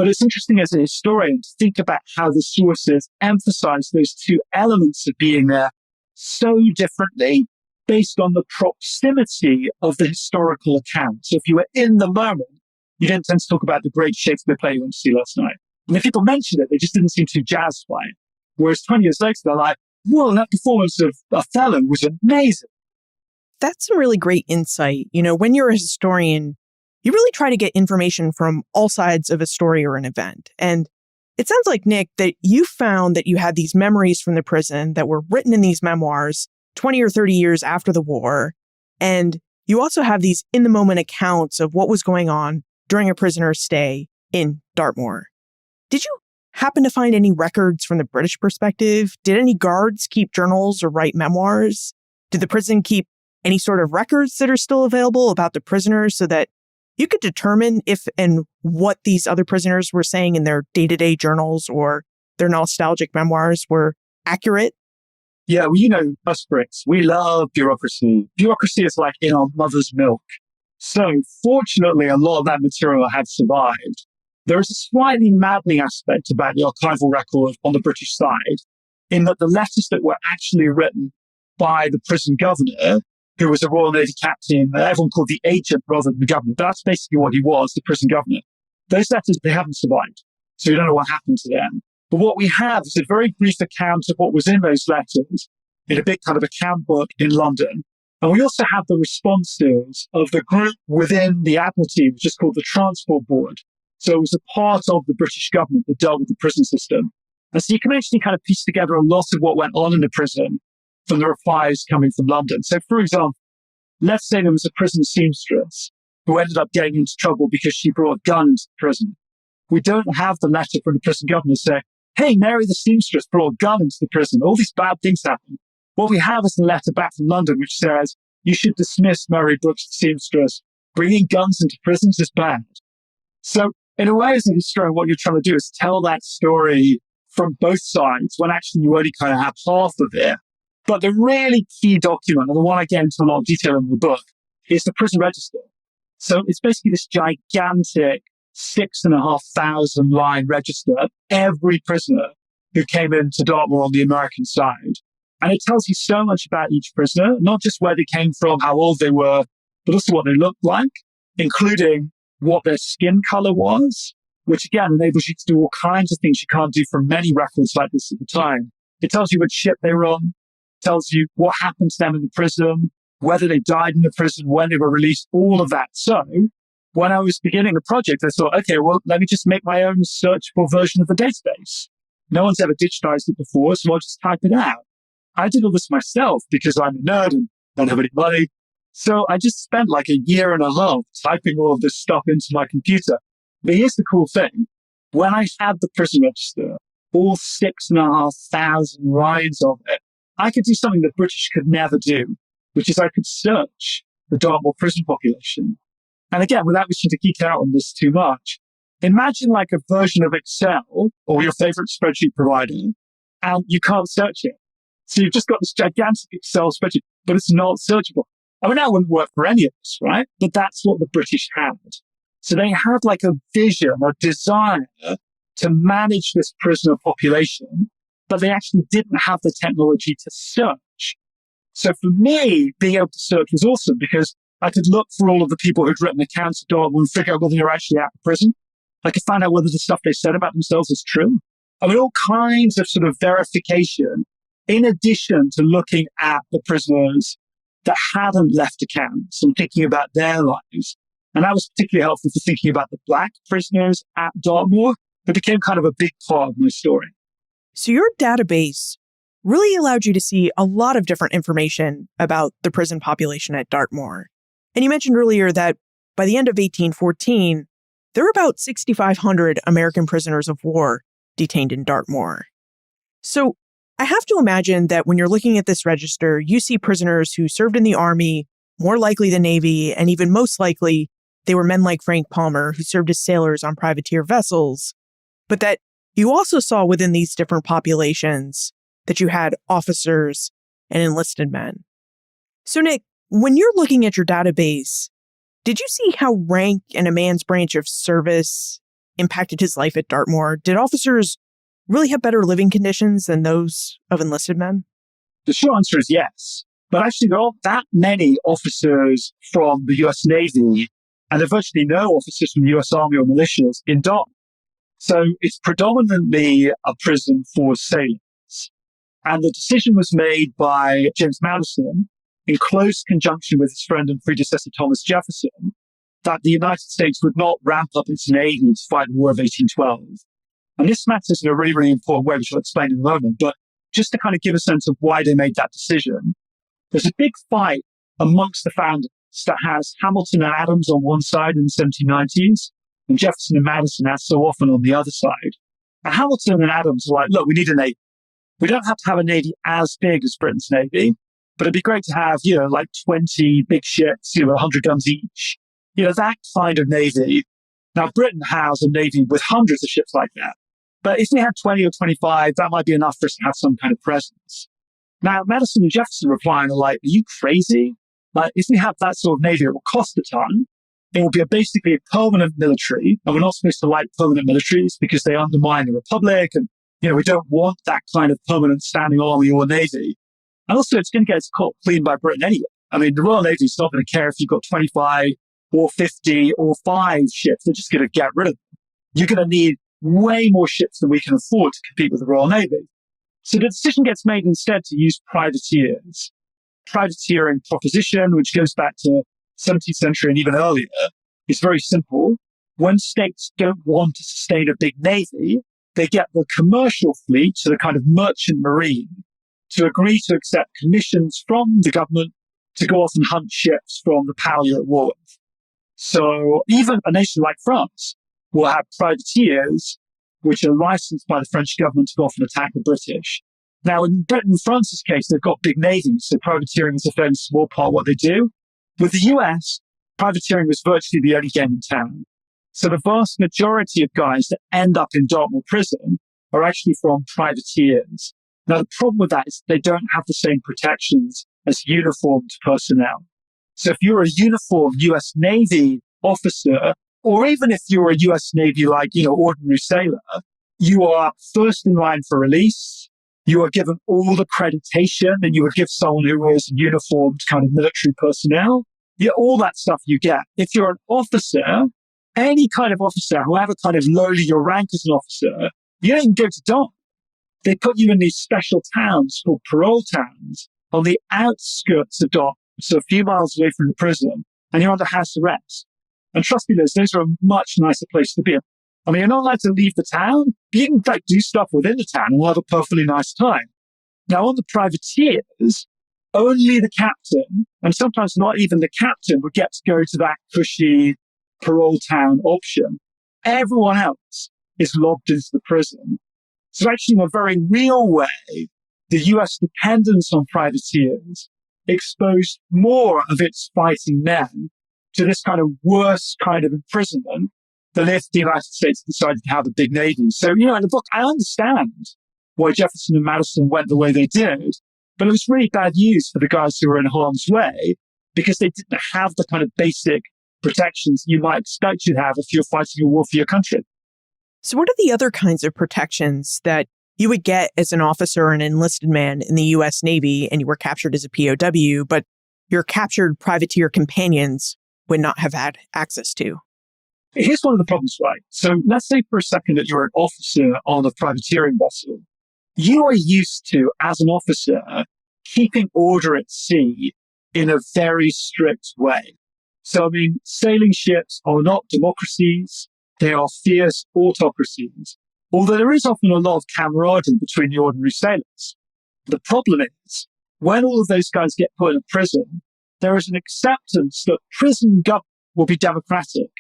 Speaker 3: But it's interesting as a historian to think about how the sources emphasize those two elements of being there so differently based on the proximity of the historical account. So if you were in the moment, you didn't tend to talk about the great Shakespeare play you went to see last night. And if people mentioned it, they just didn't seem too jazzed by it. Whereas 20 years later, they're like, whoa, that performance of Othello was amazing.
Speaker 2: That's some really great insight. When you're a historian, you really try to get information from all sides of a story or an event. And it sounds like, Nick, that you found that you had these memories from the prison that were written in these memoirs 20 or 30 years after the war. And you also have these in-the-moment accounts of what was going on during a prisoner's stay in Dartmoor. Did you happen to find any records from the British perspective? Did any guards keep journals or write memoirs? Did the prison keep any sort of records that are still available about the prisoners so that you could determine if and what these other prisoners were saying in their day-to-day journals or their nostalgic memoirs were accurate?
Speaker 3: Yeah, well, us Brits, we love bureaucracy. Bureaucracy is like in our mother's milk. So fortunately, a lot of that material had survived. There is a slightly maddening aspect about the archival record on the British side, in that the letters that were actually written by the prison governor, who was a Royal Navy captain, everyone called the agent rather than the governor. That's basically what he was, the prison governor. Those letters, they haven't survived. So you don't know what happened to them. But what we have is a very brief account of what was in those letters in a big kind of account book in London. And we also have the responses of the group within the Admiralty, which is called the Transport Board. So it was a part of the British government that dealt with the prison system. And so you can actually kind of piece together a lot of what went on in the prison from the replies coming from London. So, for example, let's say there was a prison seamstress who ended up getting into trouble because she brought a gun into the prison. We don't have the letter from the prison governor saying, hey, Mary the seamstress brought a gun into the prison. All these bad things happen. What we have is a letter back from London which says, you should dismiss Mary Brooks the seamstress. Bringing guns into prisons is bad. So, in a way, as a historian, what you're trying to do is tell that story from both sides when actually you only kind of have half of it. But the really key document, and the one I get into a lot of detail in the book, is the prison register. So it's basically this gigantic 6,500 line register of every prisoner who came into Dartmoor on the American side. And it tells you so much about each prisoner, not just where they came from, how old they were, but also what they looked like, including what their skin color was, which again enables you to do all kinds of things you can't do from many records like this at the time. It tells you which ship they were on, tells you what happened to them in the prison, whether they died in the prison, when they were released, all of that. So when I was beginning the project, I thought, okay, well, let me just make my own searchable version of the database. No one's ever digitized it before, so I'll just type it out. I did all this myself because I'm a nerd and don't have any money. So I just spent like a year and a half typing all of this stuff into my computer. But here's the cool thing. When I had the prison register, all 6,500 lines of it, I could do something the British could never do, which is I could search the Dartmoor prison population. And again, without wishing to geek out on this too much, imagine like a version of Excel or your favorite spreadsheet provider, and you can't search it. So you've just got this gigantic Excel spreadsheet, but it's not searchable. I mean, that wouldn't work for any of us, right? But that's what the British had. So they had like a vision, a desire to manage this prisoner population, but they actually didn't have the technology to search. So for me, being able to search was awesome because I could look for all of the people who'd written accounts of Dartmoor and figure out whether they were actually at the prison. I could find out whether the stuff they said about themselves is true. I mean, all kinds of sort of verification in addition to looking at the prisoners that hadn't left accounts and thinking about their lives. And that was particularly helpful for thinking about the Black prisoners at Dartmoor. It became kind of a big part of my story.
Speaker 2: So your database really allowed you to see a lot of different information about the prison population at Dartmoor. And you mentioned earlier that by the end of 1814, there were about 6,500 American prisoners of war detained in Dartmoor. So I have to imagine that when you're looking at this register, you see prisoners who served in the Army, more likely the Navy, and even most likely they were men like Frank Palmer who served as sailors on privateer vessels. But that you also saw within these different populations that you had officers and enlisted men. So Nick, when you're looking at your database, did you see how rank and a man's branch of service impacted his life at Dartmoor, did officers really have better living conditions than those of enlisted men?
Speaker 3: The short answer is yes. But actually, there aren't that many officers from the US Navy, and there are virtually no officers from the US Army or militias in Dartmoor. So it's predominantly a prison for sailors. And the decision was made by James Madison in close conjunction with his friend and predecessor Thomas Jefferson that the United States would not ramp up its navy to fight the War of 1812. And this matters in a really, really important way, which I'll explain in a moment. But just to kind of give a sense of why they made that decision, there's a big fight amongst the founders that has Hamilton and Adams on one side in the 1790s, and Jefferson and Madison, as so often, on the other side. And Hamilton and Adams are like, look, we need a navy. We don't have to have a navy as big as Britain's navy, but it'd be great to have, like 20 big ships, 100 guns each. That kind of navy. Now, Britain has a navy with hundreds of ships like that. But if we had 20 or 25, that might be enough for us to have some kind of presence. Now, Madison and Jefferson reply and are like, are you crazy? Like, if we have that sort of navy, it will cost a ton. It will be basically a permanent military. And we're not supposed to like permanent militaries because they undermine the republic. And, we don't want that kind of permanent standing army or navy. And also, it's going to get its caught clean by Britain anyway. I mean, the Royal Navy is not going to care if you've got 25 or 50 or 5 ships. They're just going to get rid of them. You're going to need way more ships than we can afford to compete with the Royal Navy. So the decision gets made instead to use privateers. Privateering proposition, which goes back to 17th century and even earlier, is very simple. When states don't want to sustain a big navy, they get the commercial fleet, so the kind of merchant marine, to agree to accept commissions from the government to go off and hunt ships from the power you're at war with. So even a nation like France will have privateers which are licensed by the French government to go off and attack the British. Now, in Britain and France's case, they've got big navies, so privateering is a fairly small part of what they do. With the US, privateering was virtually the only game in town. So the vast majority of guys that end up in Dartmoor prison are actually from privateers. Now, the problem with that is they don't have the same protections as uniformed personnel. So if you're a uniformed US Navy officer, or even if you're a US Navy, ordinary sailor, you are first in line for release. You are given all the accreditation that you would give someone who is uniformed kind of military personnel. All that stuff you get. If you're an officer, any kind of officer, however kind of lowly your rank as an officer, you don't even go to Dartmoor. They put you in these special towns called parole towns on the outskirts of Dartmoor, so a few miles away from the prison, and you're under house arrest. And trust me, Liz, those are a much nicer place to be. I mean, you're not allowed to leave the town. You can do stuff within the town and we'll have a perfectly nice time. Now, on the privateers, only the captain, and sometimes not even the captain, would get to go to that cushy parole town option. Everyone else is lobbed into the prison. So actually, in a very real way, the US dependence on privateers exposed more of its fighting men to this kind of worse kind of imprisonment than if the United States decided to have a big navy. So, in the book, I understand why Jefferson and Madison went the way they did, but it was really bad news for the guys who were in harm's way because they didn't have the kind of basic protections you might expect you'd have if you're fighting a war for your country.
Speaker 2: So what are the other kinds of protections that you would get as an officer or an enlisted man in the U.S. Navy and you were captured as a POW, but your captured privateer companions would not have had access to?
Speaker 3: Here's one of the problems, right? So let's say for a second that you're an officer on a privateering vessel. You are used to, as an officer, keeping order at sea in a very strict way. So, sailing ships are not democracies. They are fierce autocracies. Although there is often a lot of camaraderie between the ordinary sailors. The problem is, when all of those guys get put in a prison, there is an acceptance that prison government will be democratic.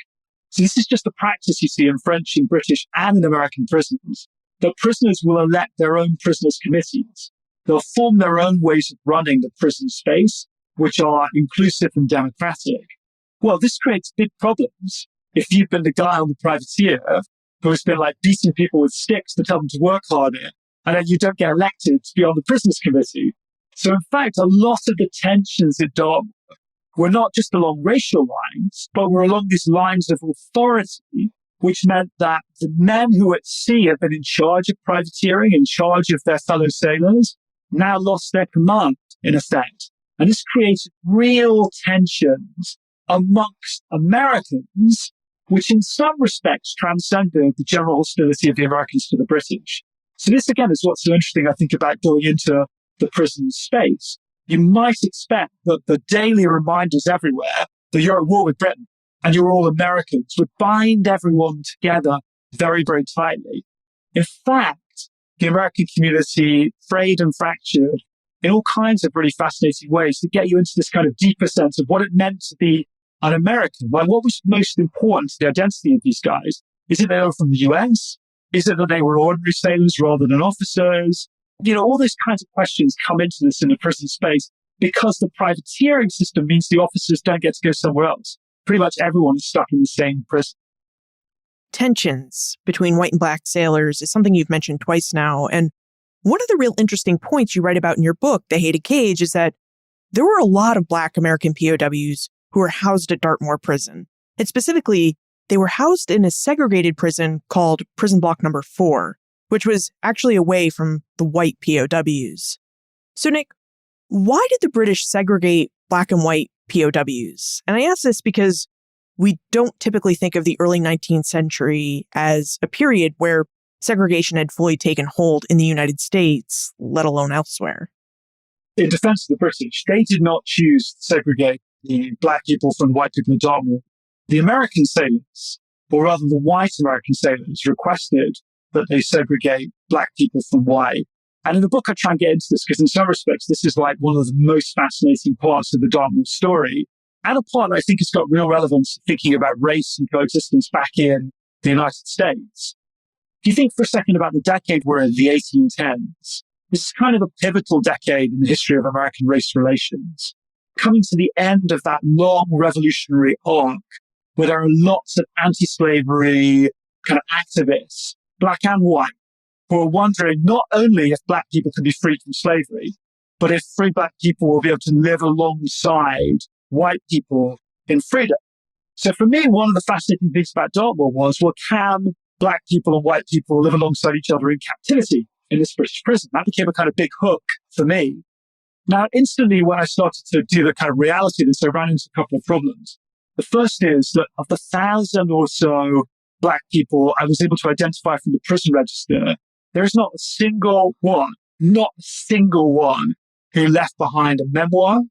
Speaker 3: So this is just a practice you see in French and British and in American prisons, that prisoners will elect their own prisoners' committees. They'll form their own ways of running the prison space, which are inclusive and democratic. Well, this creates big problems if you've been the guy on the privateer who has been beating people with sticks to tell them to work harder, and then you don't get elected to be on the prisoners' committee. So in fact, a lot of the tensions in Dartmoor were not just along racial lines, but were along these lines of authority which meant that the men who at sea had been in charge of privateering, in charge of their fellow sailors, now lost their command, in effect. And this created real tensions amongst Americans, which in some respects transcended the general hostility of the Americans to the British. So this, again, is what's so interesting, I think, about going into the prison space. You might expect that the daily reminders everywhere that you're at war with Britain and you're all Americans would bind everyone together very, very tightly. In fact, the American community frayed and fractured in all kinds of really fascinating ways to get you into this kind of deeper sense of what it meant to be an American. Well, what was most important to the identity of these guys? Is it they were from the US? Is it that they were ordinary sailors rather than officers? All those kinds of questions come into this in the prison space because the privateering system means the officers don't get to go somewhere else. Pretty much everyone is stuck in the same prison.
Speaker 2: Tensions between white and black sailors is something you've mentioned twice now. And one of the real interesting points you write about in your book, The Hated Cage, is that there were a lot of black American POWs who were housed at Dartmoor Prison. And specifically, they were housed in a segregated prison called Prison Block Number 4, which was actually away from the white POWs. So, Nick, why did the British segregate black and white POWs? And I ask this because we don't typically think of the early 19th century as a period where segregation had fully taken hold in the United States, let alone elsewhere.
Speaker 3: In defense of the British, they did not choose to segregate the black people from the white people at Dartmoor. The American sailors, or rather the white American sailors, requested that they segregate black people from white. And in the book, I try and get into this because in some respects, this is like one of the most fascinating parts of the Dartmoor story. And a part I think has got real relevance thinking about race and coexistence back in the United States. If you think for a second about the decade we're in, the 1810s, this is kind of a pivotal decade in the history of American race relations. Coming to the end of that long revolutionary arc, where there are lots of anti-slavery kind of activists, black and white, who are wondering not only if black people can be freed from slavery, but if free black people will be able to live alongside white people in freedom. So for me, one of the fascinating things about Dartmoor was, well, can black people and white people live alongside each other in captivity in this British prison? That became a kind of big hook for me. Now, instantly, when I started to do the kind of reality of this, I ran into a couple of problems. The first is that of the 1,000 or so black people I was able to identify from the prison register, there is not a single one who left behind a memoir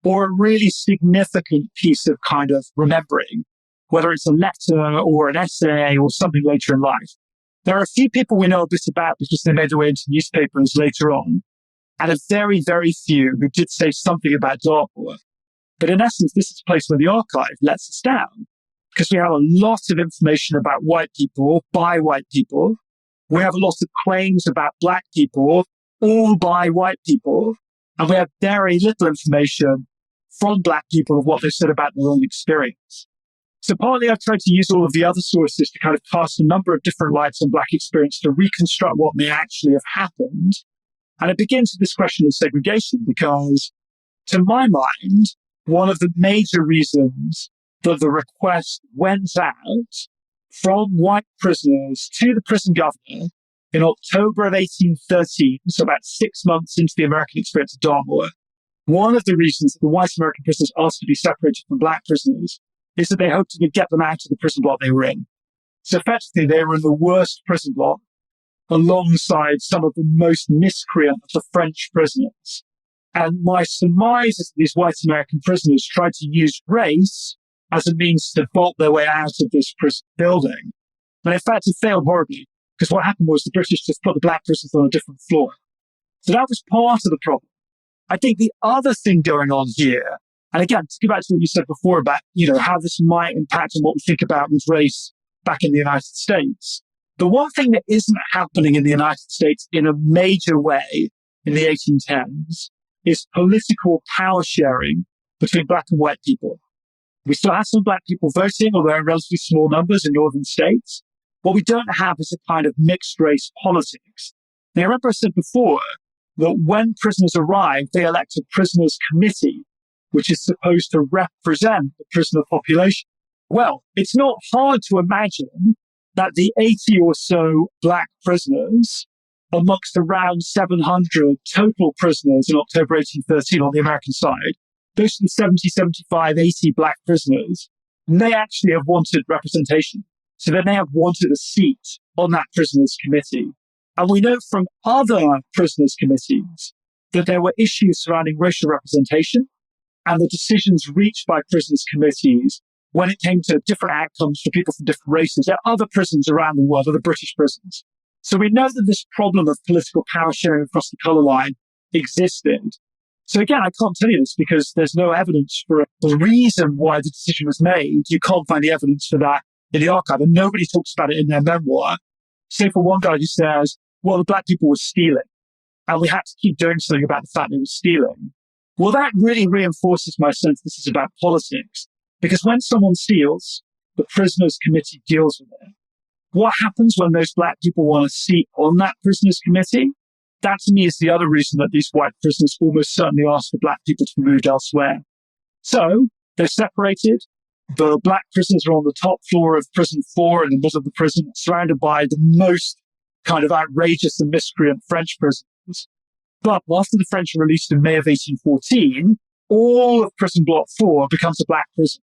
Speaker 3: or a really significant piece of kind of remembering, whether it's a letter or an essay or something later in life. There are a few people we know a bit about because they made their way into newspapers later on, and a very, very few who did say something about Dartmoor. But in essence, this is a place where the archive lets us down because we have a lot of information about white people by white people. We have a lot of claims about black people, all by white people. And we have very little information from black people of what they said about their own experience. So partly I've tried to use all of the other sources to kind of cast a number of different lights on black experience to reconstruct what may actually have happened. And it begins with this question of segregation because, to my mind, one of the major reasons that the request went out from white prisoners to the prison governor in October of 1813, so about 6 months into the American experience at Dartmoor, one of the reasons that the white American prisoners asked to be separated from black prisoners is that they hoped to get them out of the prison block they were in. So effectively, they were in the worst prison block alongside some of the most miscreant of the French prisoners. And my surmise is that these white American prisoners tried to use race as a means to bolt their way out of this prison building. And in fact, it failed horribly because what happened was the British just put the black prisoners on a different floor. So that was part of the problem. I think the other thing going on here, and again, to go back to what you said before about, how this might impact on what we think about with race back in the United States. The one thing that isn't happening in the United States in a major way in the 1810s is political power sharing between black and white people. We still have some black people voting, although in relatively small numbers in northern states. What we don't have is a kind of mixed race politics. Now, remember I said before that when prisoners arrive, they elect a prisoners committee, which is supposed to represent the prisoner population. Well, it's not hard to imagine that the 80 or so Black prisoners amongst around 700 total prisoners in October 1813 on the American side, those 70, 75, 80 Black prisoners may actually have wanted representation. So they may have wanted a seat on that prisoners' committee. And we know from other prisoners' committees that there were issues surrounding racial representation and the decisions reached by prisoners' committees when it came to different outcomes for people from different races. There are other prisons around the world, other British prisons. So we know that this problem of political power sharing across the colour line existed. So again, I can't tell you this because there's no evidence for the reason why the decision was made. You can't find the evidence for that in the archive, and nobody talks about it in their memoir. Say for one guy who says, well, the Black people were stealing, and we had to keep doing something about the fact they were stealing. Well, that really reinforces my sense this is about politics, because when someone steals, the prisoners' committee deals with it. What happens when those Black people want a seat on that prisoners' committee? That to me is the other reason that these white prisoners almost certainly asked for Black people to be moved elsewhere. So they're separated. The Black prisoners are on the top floor of prison 4 in the middle of the prison, surrounded by the most kind of outrageous and miscreant French prisoners. But after the French are released in May of 1814, all of prison block 4 becomes a Black prison.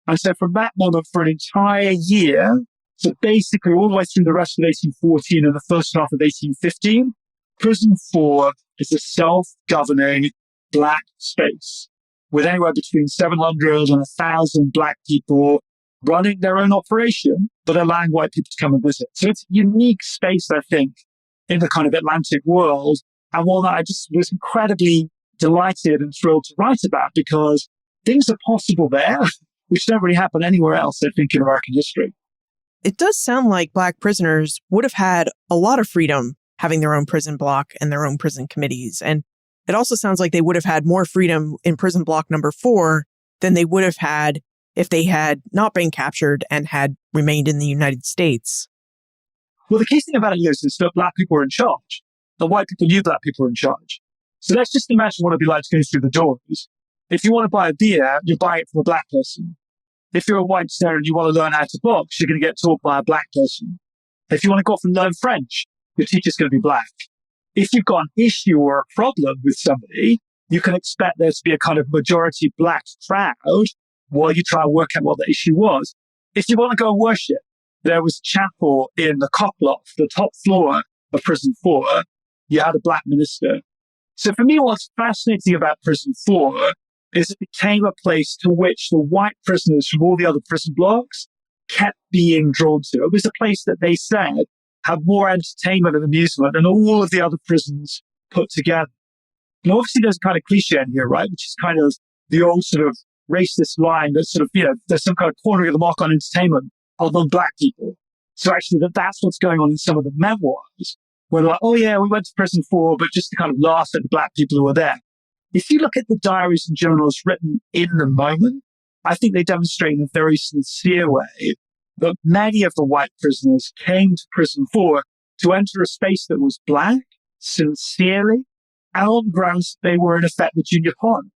Speaker 3: And so from that moment for an entire year, so basically all the way through the rest of 1814 and the first half of 1815, prison 4 is a self-governing Black space with anywhere between 700 and 1,000 Black people running their own operation, but allowing white people to come and visit. So it's a unique space, I think, in the kind of Atlantic world, and one that I just was incredibly delighted and thrilled to write about because things are possible there, which don't really happen anywhere else, I think, in American history.
Speaker 2: It does sound like Black prisoners would have had a lot of freedom having their own prison block and their own prison committees. And it also sounds like they would have had more freedom in prison block number 4 than they would have had if they had not been captured and had remained in the United States.
Speaker 3: Well, the key thing about it is that Black people were in charge. The white people knew Black people were in charge. So let's just imagine what it'd be like to go through the doors. If you want to buy a beer, you buy it from a Black person. If you're a white starer and you want to learn how to box, you're going to get taught by a Black person. If you want to go off and learn French, your teacher's going to be Black. If you've got an issue or a problem with somebody, you can expect there to be a kind of majority Black crowd while you try and work out what the issue was. If you want to go and worship, there was a chapel in the Cockloft, the top floor of prison 4. You had a Black minister. So for me, what's fascinating about prison 4 is it became a place to which the white prisoners from all the other prison blocks kept being drawn to. It was a place that they said had more entertainment and amusement than all of the other prisons put together. And obviously there's a kind of cliche in here, right? Which is kind of the old sort of racist line that sort of, there's some kind of cornering of the mark on entertainment among Black people. So actually that's what's going on in some of the memoirs where they're like, oh yeah, we went to prison 4, but just to kind of laugh at the Black people who were there. If you look at the diaries and journals written in the moment, I think they demonstrate in a very sincere way that many of the white prisoners came to prison 4 to enter a space that was Black, sincerely, and on grounds that they were in effect the junior pawn.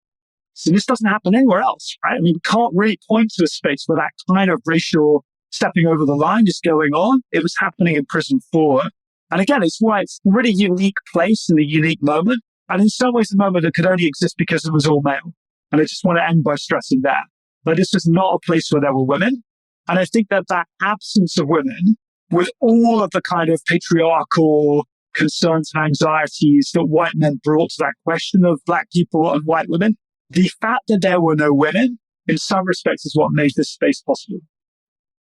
Speaker 3: So this doesn't happen anywhere else, right? I mean, we can't really point to a space where that kind of racial stepping over the line is going on. It was happening in prison 4. And again, it's why it's a really unique place and a unique moment. And in some ways, a moment that could only exist because it was all male. And I just want to end by stressing that. But this was not a place where there were women. And I think that absence of women, with all of the kind of patriarchal concerns and anxieties that white men brought to that question of Black people and white women, the fact that there were no women, in some respects, is what made this space possible.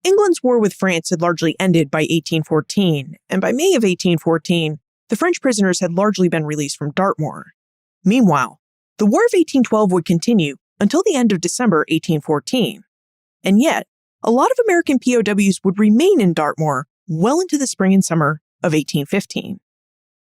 Speaker 2: England's war with France had largely ended by 1814, and by May of 1814, the French prisoners had largely been released from Dartmoor. Meanwhile, the War of 1812 would continue until the end of December 1814. And yet, a lot of American POWs would remain in Dartmoor well into the spring and summer of 1815.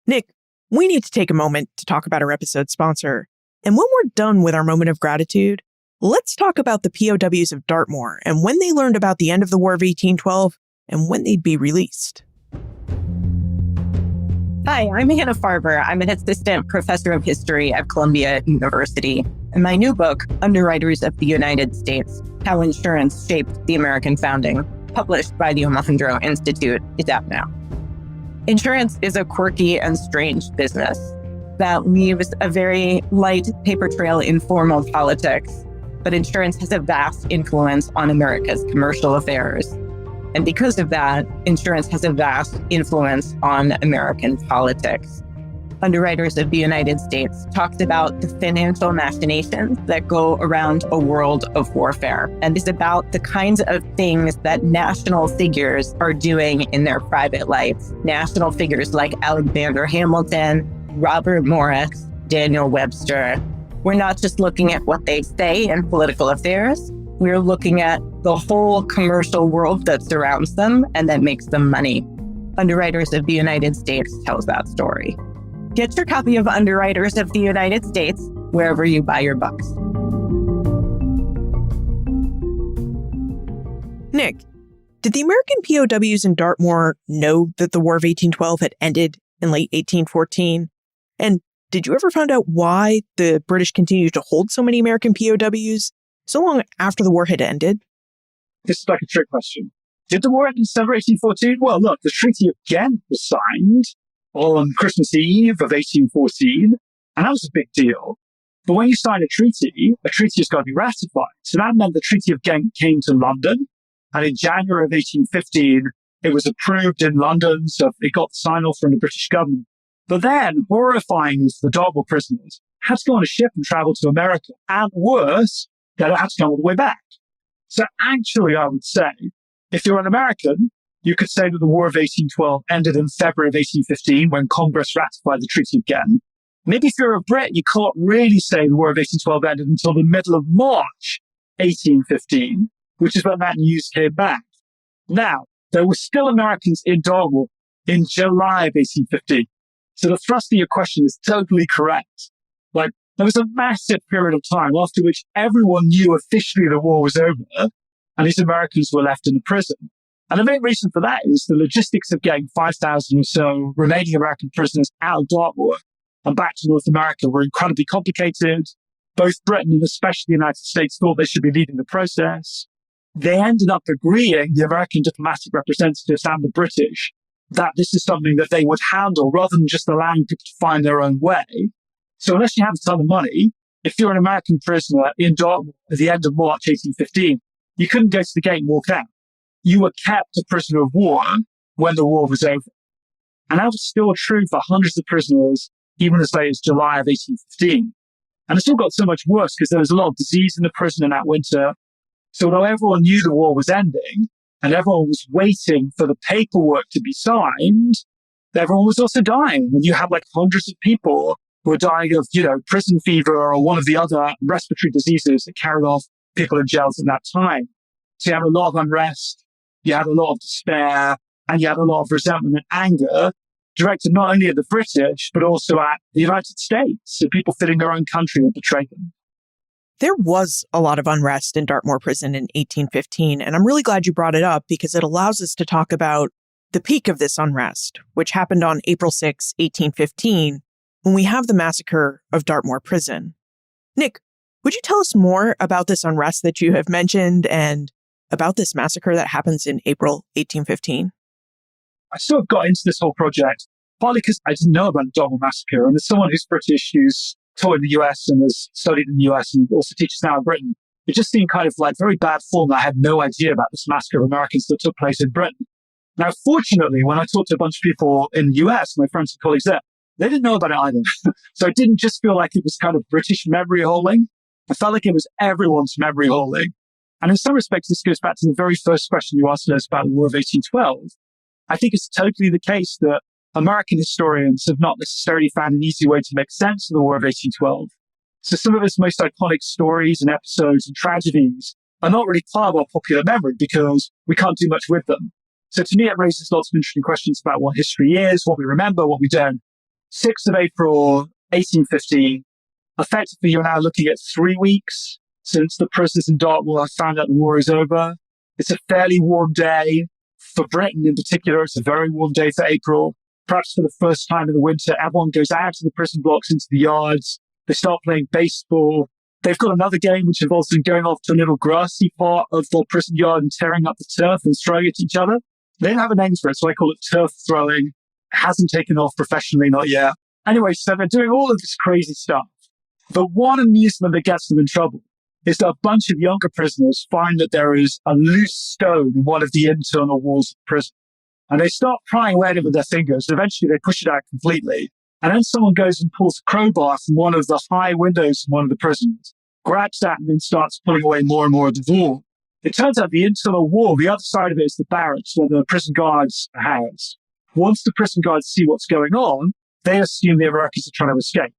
Speaker 2: Nick, we need to take a moment to talk about our episode sponsor. And when we're done with our moment of gratitude, let's talk about the POWs of Dartmoor and when they learned about the end of the War of 1812 and when they'd be released.
Speaker 4: Hi, I'm Hannah Farber. I'm an assistant professor of history at Columbia University. And my new book, Underwriters of the United States, How Insurance Shaped the American Founding, published by the Omohundro Institute, is out now. Insurance is a quirky and strange business that leaves a very light paper trail in formal politics, but insurance has a vast influence on America's commercial affairs. And because of that, insurance has a vast influence on American politics. Underwriters of the United States talked about the financial machinations that go around a world of warfare, and is about the kinds of things that national figures are doing in their private lives. National figures like Alexander Hamilton, Robert Morris, Daniel Webster. We're not just looking at what they say in political affairs. We're looking at the whole commercial world that surrounds them and that makes them money. Underwriters of the United States tells that story. Get your copy of Underwriters of the United States wherever you buy your books.
Speaker 2: Nick, did the American POWs in Dartmoor know that the War of 1812 had ended in late 1814? And did you ever find out why the British continued to hold so many American POWs so long after the war had ended?
Speaker 3: This is like a trick question. Did the war end in December 1814? Well, look, the Treaty of Ghent was signed on Christmas Eve of 1814, and that was a big deal. But when you sign a treaty has got to be ratified. So that meant the Treaty of Ghent came to London, and in January of 1815, it was approved in London, so it got the sign-off from the British government. But then, horrifying for the Dartmoor prisoners, had to go on a ship and travel to America. And worse, they had to come all the way back. So actually, I would say, if you're an American, you could say that the War of 1812 ended in February of 1815 when Congress ratified the Treaty of Ghent. Maybe if you're a Brit, you can't really say the War of 1812 ended until the middle of March 1815, which is when that news came back. Now, there were still Americans in Dartmoor in July of 1815. So the thrust of your question is totally correct. Like, there was a massive period of time after which everyone knew officially the war was over, and these Americans were left in the prison. And the main reason for that is the logistics of getting 5,000 or so remaining American prisoners out of Dartmoor and back to North America were incredibly complicated. Both Britain and especially the United States thought they should be leading the process. They ended up agreeing, the American diplomatic representatives and the British, that this is something that they would handle rather than just allowing people to find their own way. So unless you have a ton of money, if you're an American prisoner in Dartmoor at the end of March 1815, you couldn't go to the gate and walk out. You were kept a prisoner of war when the war was over. And that was still true for hundreds of prisoners, even as late as July of 1815. And it still got so much worse because there was a lot of disease in the prison in that winter. So although everyone knew the war was ending and everyone was waiting for the paperwork to be signed, everyone was also dying. And you had like hundreds of people who were dying of, prison fever or one of the other respiratory diseases that carried off people in jails at that time. So you had a lot of unrest, you had a lot of despair, and you had a lot of resentment and anger directed not only at the British, but also at the United States. So people feeling their own country had betrayed them.
Speaker 2: There was a lot of unrest in Dartmoor Prison in 1815, and I'm really glad you brought it up because it allows us to talk about the peak of this unrest, which happened on April 6, 1815, when we have the massacre of Dartmoor Prison. Nick, would you tell us more about this unrest that you have mentioned and about this massacre that happens in April 1815?
Speaker 3: I sort of got into this whole project partly because I didn't know about the Dartmoor massacre. And as someone who's British, who's taught in the US and has studied in the US and also teaches now in Britain, it just seemed kind of like very bad form that I had no idea about this massacre of Americans that took place in Britain. Now, fortunately, when I talked to a bunch of people in the US, my friends and colleagues there, they didn't know about it either. So it didn't just feel like it was kind of British memory holding. I felt like it was everyone's memory holding. And in some respects, this goes back to the very first question you asked us about the War of 1812. I think it's totally the case that American historians have not necessarily found an easy way to make sense of the War of 1812. So some of its most iconic stories and episodes and tragedies are not really part of our popular memory because we can't do much with them. So to me, it raises lots of interesting questions about what history is, what we remember, what we don't. 6th of April, 1815. Effectively, you're now looking at 3 weeks since the prisoners in Dartmoor have found out the war is over. It's a fairly warm day. For Britain in particular, it's a very warm day for April. Perhaps for the first time in the winter, everyone goes out to the prison blocks, into the yards. They start playing baseball. They've got another game which involves them going off to a little grassy part of the prison yard and tearing up the turf and throwing it at each other. They don't have a name for it, so I call it turf throwing. It hasn't taken off professionally, not yet. Anyway, so they're doing all of this crazy stuff. But one amusement that gets them in trouble is that a bunch of younger prisoners find that there is a loose stone in one of the internal walls of the prison. And they start prying away at it with their fingers. Eventually, they push it out completely. And then someone goes and pulls a crowbar from one of the high windows in one of the prisons, grabs that, and then starts pulling away more and more of the wall. It turns out the internal wall, the other side of it is the barracks where the prison guards are housed. Once the prison guards see what's going on, they assume the Americans are trying to escape.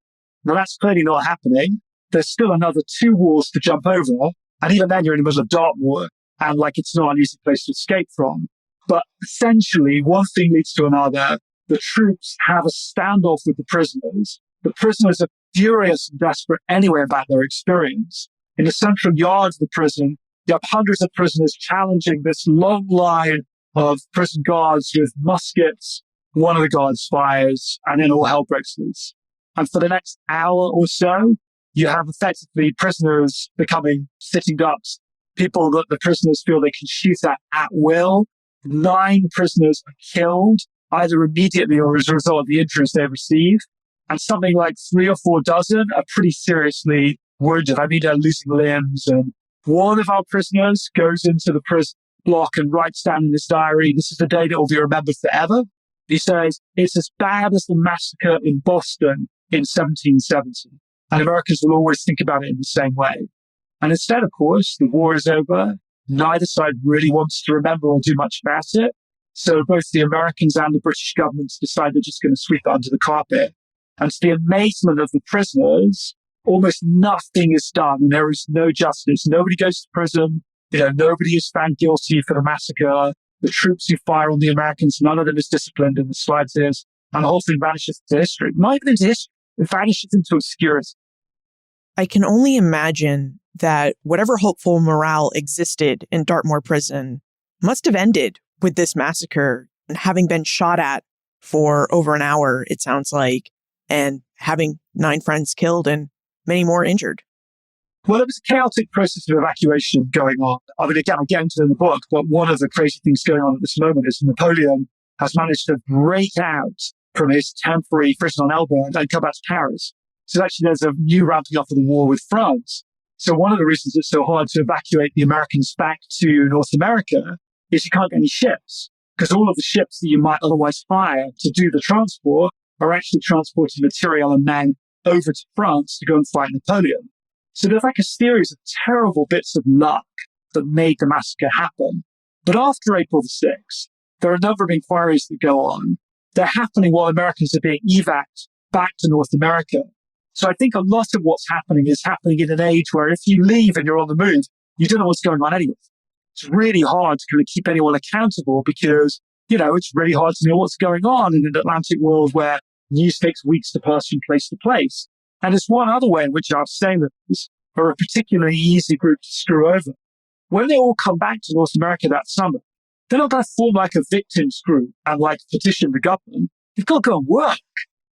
Speaker 3: Now, that's clearly not happening. There's still another 2 walls to jump over. And even then, you're in the middle of Dartmoor, and it's not an easy place to escape from. But essentially, one thing leads to another. The troops have a standoff with the prisoners. The prisoners are furious and desperate anyway about their experience. In the central yard of the prison, you have hundreds of prisoners challenging this long line of prison guards with muskets. One of the guards fires, and then all hell breaks loose. And for the next hour or so, you have effectively prisoners becoming sitting ducks, people that the prisoners feel they can shoot at will. 9 prisoners are killed, either immediately or as a result of the injuries they receive. And something like 3 or 4 dozen are pretty seriously wounded. I mean, they're losing limbs. And one of our prisoners goes into the prison block and writes down in his diary, this is the day that will be remembered forever. He says, it's as bad as the massacre in Boston in 1770. And Americans will always think about it in the same way. And instead, of course, the war is over. Neither side really wants to remember or do much about it. So both the Americans and the British governments decide they're just going to sweep it under the carpet. And to the amazement of the prisoners, almost nothing is done. There is no justice. Nobody goes to prison. Nobody is found guilty for the massacre. The troops who fire on the Americans, none of them is disciplined in the slightest. And the whole thing vanishes into history. Not even into history. It vanishes into obscurity.
Speaker 2: I can only imagine that whatever hopeful morale existed in Dartmoor prison must have ended with this massacre and having been shot at for over an hour, it sounds like, and having 9 friends killed and many more injured.
Speaker 3: Well, it was a chaotic process of evacuation going on. I mean, again, I get into it in the book, but one of the crazy things going on at this moment is Napoleon has managed to break out from his temporary prison on Elba and come back to Paris. So actually there's a new ramping up of the war with France. So one of the reasons it's so hard to evacuate the Americans back to North America is you can't get any ships, because all of the ships that you might otherwise hire to do the transport are actually transporting material and men over to France to go and fight Napoleon. So there's like a series of terrible bits of luck that made the massacre happen. But after April the 6th, there are a number of inquiries that go on. They're happening while Americans are being evac'd back to North America. So I think a lot of what's happening is happening in an age where if you leave and you're on the move, you don't know what's going on anyway. It's really hard to kind of keep anyone accountable because, it's really hard to know what's going on in an Atlantic world where news takes weeks to pass from place to place. And there's one other way in which our sailors are a particularly easy group to screw over. When they all come back to North America that summer, they're not going to form like a victims group and petition the government. They've got to go and work.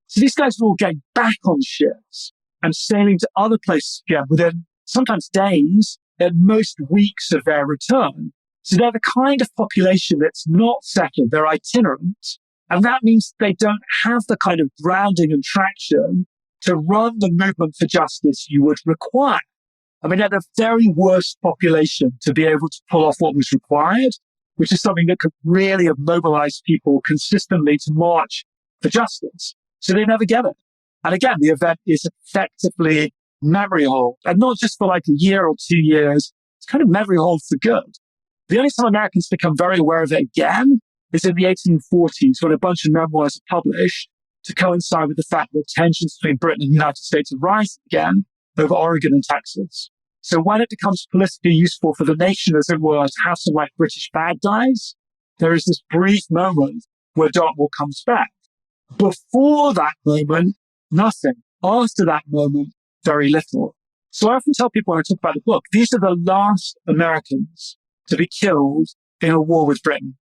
Speaker 3: So these guys are all getting back on ships and sailing to other places again within sometimes days, at most weeks of their return. So they're the kind of population that's not settled, they're itinerant. And that means they don't have the kind of grounding and traction to run the movement for justice you would require. I mean, they're the very worst population to be able to pull off what was required, which is something that could really have mobilized people consistently to march for justice. So they never get it. And again, the event is effectively memory hold, and not just for a year or 2 years. It's kind of memory hold for good. The only time Americans become very aware of it again is in the 1840s when a bunch of memoirs are published to coincide with the fact that tensions between Britain and the United States are rising again over Oregon and Texas. So when it becomes politically useful for the nation, as it were, to have some British bad guys, there is this brief moment where Dartmoor comes back. Before that moment, nothing. After that moment, very little. So I often tell people when I talk about the book, these are the last Americans to be killed in a war with Britain.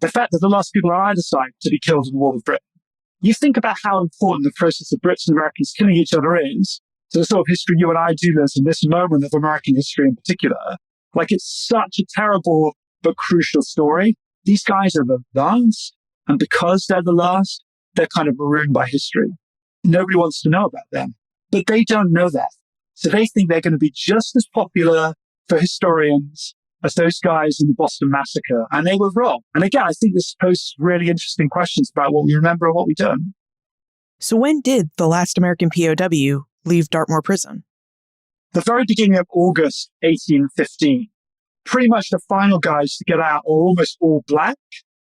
Speaker 3: In fact, they're the last people on either side to be killed in a war with Britain. You think about how important the process of Brits and Americans killing each other is So the sort of history you and I do this in this moment of American history in particular, like it's such a terrible but crucial story. These guys are the last, and because they're the last, they're kind of marooned by history. Nobody wants to know about them, but they don't know that. So they think they're going to be just as popular for historians as those guys in the Boston Massacre, and they were wrong. And again, I think this poses really interesting questions about what we remember and what we don't.
Speaker 2: So when did the last American POW leave Dartmoor Prison?
Speaker 3: The very beginning of August 1815. Pretty much the final guys to get out are almost all black.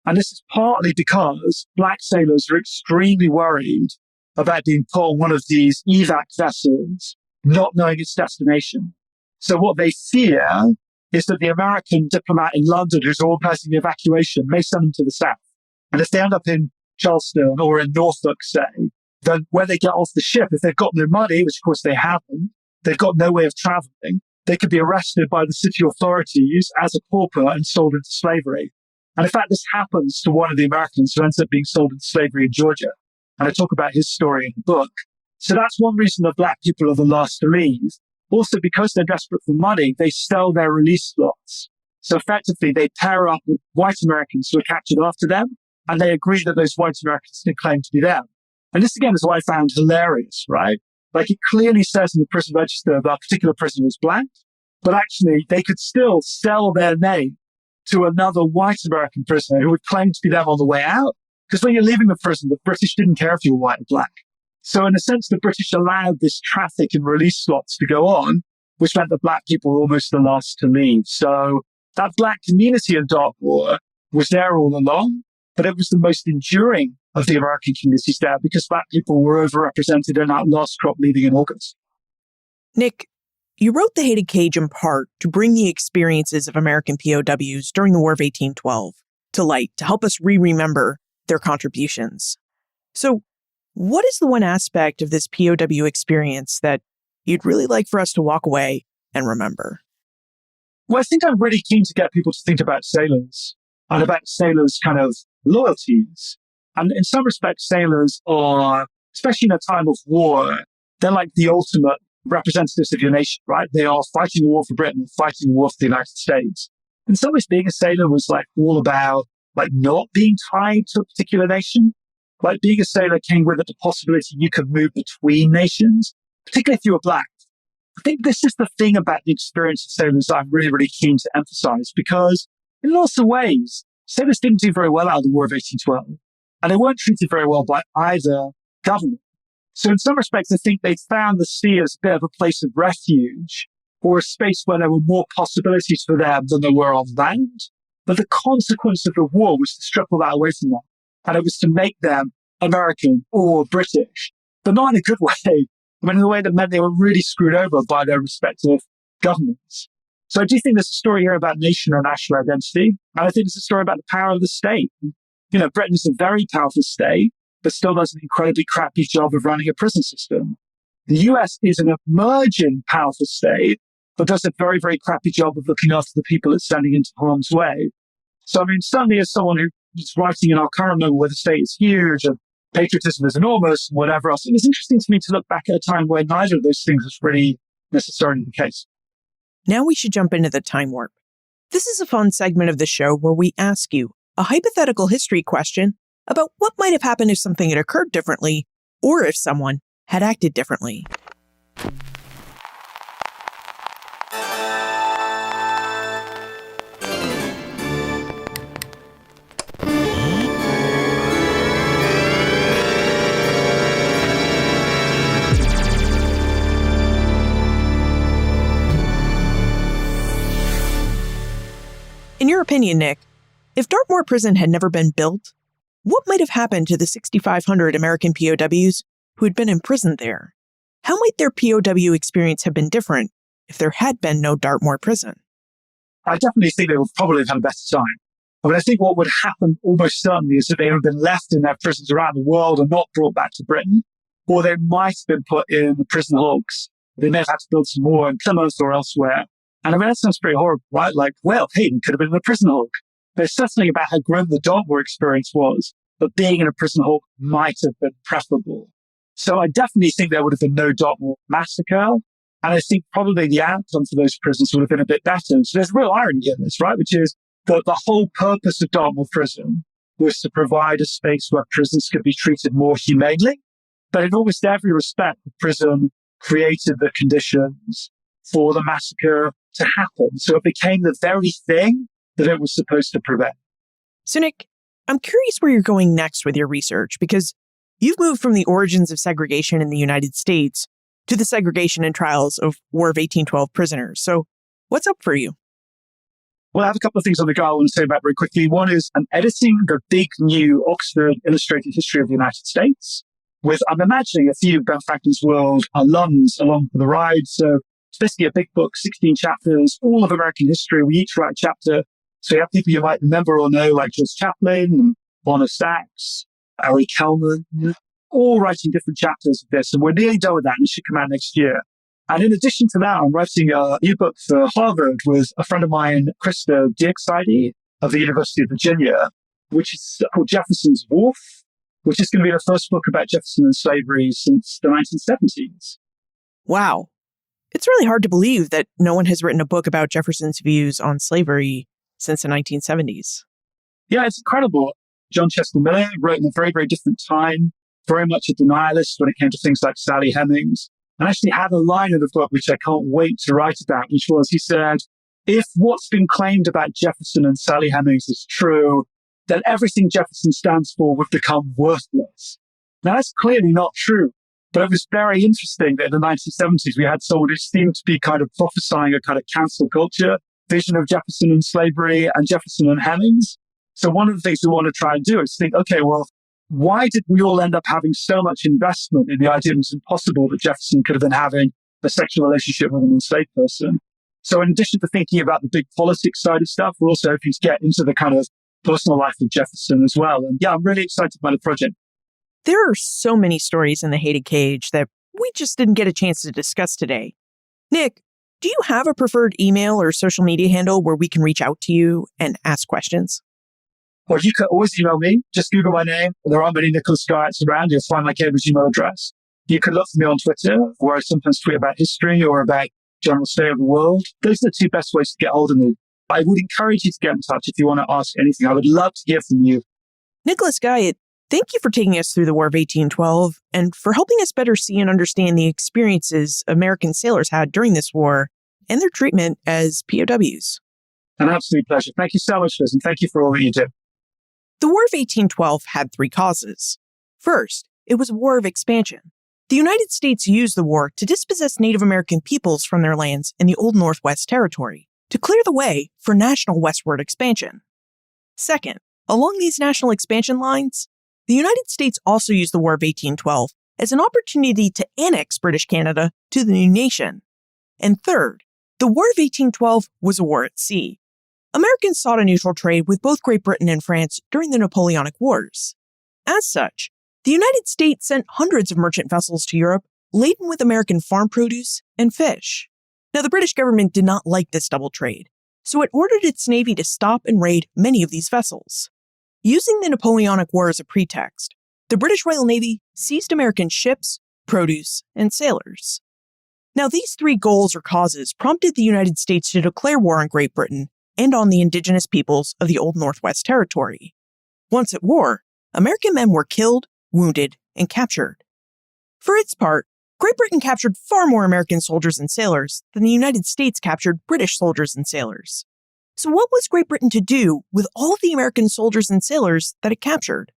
Speaker 3: And this is partly because black sailors are extremely worried about being put on one of these evac vessels, not knowing its destination. So what they fear is that the American diplomat in London who's organizing the evacuation may send them to the south. And if they end up in Charleston or in Norfolk, say, then when they get off the ship, if they've got no money, which of course they haven't, they've got no way of traveling, they could be arrested by the city authorities as a pauper and sold into slavery. And in fact, this happens to one of the Americans who ends up being sold into slavery in Georgia. And I talk about his story in the book. So that's one reason the black people are the last to leave. Also, because they're desperate for money, they sell their release slots. So effectively, they pair up with white Americans who are captured after them, and they agree that those white Americans can claim to be them. And this, again, is what I found hilarious, right? Like it clearly says in the prison register that a particular prisoner is black, but actually they could still sell their name to another white American prisoner who would claim to be them on the way out. Because when you're leaving the prison, the British didn't care if you were white or black. So in a sense, the British allowed this traffic in release slots to go on, which meant that black people were almost the last to leave. So that black community in Dartmoor was there all along, but it was the most enduring of the American communities there because black people were overrepresented in that last crop leaving in August.
Speaker 2: Nick, you wrote The Hated Cage in part to bring the experiences of American POWs during the War of 1812 to light, to help us remember their contributions. So what is the one aspect of this POW experience that you'd really like for us to walk away and remember?
Speaker 3: Well, I think I'm really keen to get people to think about sailors and about sailors' kind of loyalties. And in some respects, sailors are, especially in a time of war, they're like the ultimate representatives of your nation, right? They are fighting a war for Britain, fighting a war for the United States. In some ways, being a sailor was like all about like not being tied to a particular nation. Like being a sailor came with it the possibility you could move between nations, particularly if you were black. I think this is the thing about the experience of sailors I'm really, really keen to emphasize because in lots of ways, sailors didn't do very well out of the War of 1812 and they weren't treated very well by either government. So in some respects, I think they found the sea as a bit of a place of refuge or a space where there were more possibilities for them than there were on land. But the consequence of the war was to strip all that away from them. And it was to make them American or British, but not in a good way. I mean, in a way that meant they were really screwed over by their respective governments. So I do think there's a story here about nation or national identity. And I think it's a story about the power of the state. You know, Britain is a very powerful state, but still does an incredibly crappy job of running a prison system. The US is an emerging powerful state, but does a very, very crappy job of looking after the people it's sending into harm's way. So, I mean, certainly as someone who's writing in our current moment where the state is huge and patriotism is enormous and whatever else, it was interesting to me to look back at a time where neither of those things was really necessarily the case.
Speaker 2: Now we should jump into the time warp. This is a fun segment of the show where we ask you a hypothetical history question about what might have happened if something had occurred differently or if someone had acted differently. In your opinion, Nick, if Dartmoor Prison had never been built, what might have happened to the 6,500 American POWs who had been imprisoned there? How might their POW experience have been different if there had been no Dartmoor Prison?
Speaker 3: I definitely think they would probably have had a better time. I mean, I think what would happen almost certainly is that they would have been left in their prisons around the world and not brought back to Britain, or they might have been put in the prison hulks. They may have had to build some more in Plymouth or elsewhere. And I mean, that sounds pretty horrible, right? Like, well, Hayden could have been in a prison hulk. There's something about how grim the Dartmoor experience was, but being in a prison hulk might have been preferable. So I definitely think there would have been no Dartmoor massacre. And I think probably the outcome for those prisons would have been a bit better. So there's real irony in this, right? Which is that the whole purpose of Dartmoor Prison was to provide a space where prisoners could be treated more humanely. But in almost every respect, the prison created the conditions for the massacre to happen. So it became the very thing that it was supposed to prevent.
Speaker 2: So Nick, I'm curious where you're going next with your research, because you've moved from the origins of segregation in the United States to the segregation and trials of War of 1812 prisoners. So what's up for you?
Speaker 3: Well, I have a couple of things on the go I want to say about very quickly. One is I'm editing the big new Oxford Illustrated History of the United States with, I'm imagining, a few Ben Franklin's World alums along for the ride. So it's basically a big book, 16 chapters, all of American history. We each write a chapter. So you have people you might remember or know, like George Chaplin, and Bonner Sachs, Ari Kelman, all writing different chapters of this. And we're nearly done with that, and it should come out next year. And in addition to that, I'm writing a new book for Harvard with a friend of mine, Krista Dierkside of the University of Virginia, which is called Jefferson's Wharf, which is going to be the first book about Jefferson and slavery since the 1970s.
Speaker 2: Wow. It's really hard to believe that no one has written a book about Jefferson's views on slavery since the 1970s.
Speaker 3: Yeah, it's incredible. John Chester Miller wrote in a very, very different time, very much a denialist when it came to things like Sally Hemings, and actually had a line in the book which I can't wait to write about, which was, he said, if what's been claimed about Jefferson and Sally Hemings is true, then everything Jefferson stands for would become worthless. Now, that's clearly not true, but it was very interesting that in the 1970s, we had someone who seemed to be kind of prophesying a kind of cancel culture vision of Jefferson and slavery and Jefferson and Hemings. So one of the things we want to try and do is think, okay, well, why did we all end up having so much investment in the idea it was impossible that Jefferson could have been having a sexual relationship with an enslaved person? So in addition to thinking about the big politics side of stuff, we're also hoping to get into the kind of personal life of Jefferson as well. And yeah, I'm really excited by the project.
Speaker 2: There are so many stories in The Hated Cage that we just didn't get a chance to discuss today. Nick, do you have a preferred email or social media handle where we can reach out to you and ask questions?
Speaker 3: Well, you can always email me. Just Google my name. There aren't many Nicholas Guyets around. You'll find my Cambridge email address. You can look for me on Twitter, where I sometimes tweet about history or about general state of the world. Those are the two best ways to get hold of me. I would encourage you to get in touch if you want to ask anything. I would love to hear from you.
Speaker 2: Nicholas Guyet, thank you for taking us through the War of 1812 and for helping us better see and understand the experiences American sailors had during this war and their treatment as POWs.
Speaker 3: An absolute pleasure. Thank you so much, Liz, and thank you for all that you do.
Speaker 2: The War of 1812 had three causes. First, it was a war of expansion. The United States used the war to dispossess Native American peoples from their lands in the Old Northwest Territory to clear the way for national westward expansion. Second, along these national expansion lines, the United States also used the War of 1812 as an opportunity to annex British Canada to the new nation. And third, the War of 1812 was a war at sea. Americans sought a neutral trade with both Great Britain and France during the Napoleonic Wars. As such, the United States sent hundreds of merchant vessels to Europe laden with American farm produce and fish. Now, the British government did not like this double trade, so it ordered its navy to stop and raid many of these vessels. Using the Napoleonic War as a pretext, the British Royal Navy seized American ships, produce, and sailors. Now, these three goals or causes prompted the United States to declare war on Great Britain and on the indigenous peoples of the Old Northwest Territory. Once at war, American men were killed, wounded, and captured. For its part, Great Britain captured far more American soldiers and sailors than the United States captured British soldiers and sailors. So what was Great Britain to do with all of the American soldiers and sailors that it captured?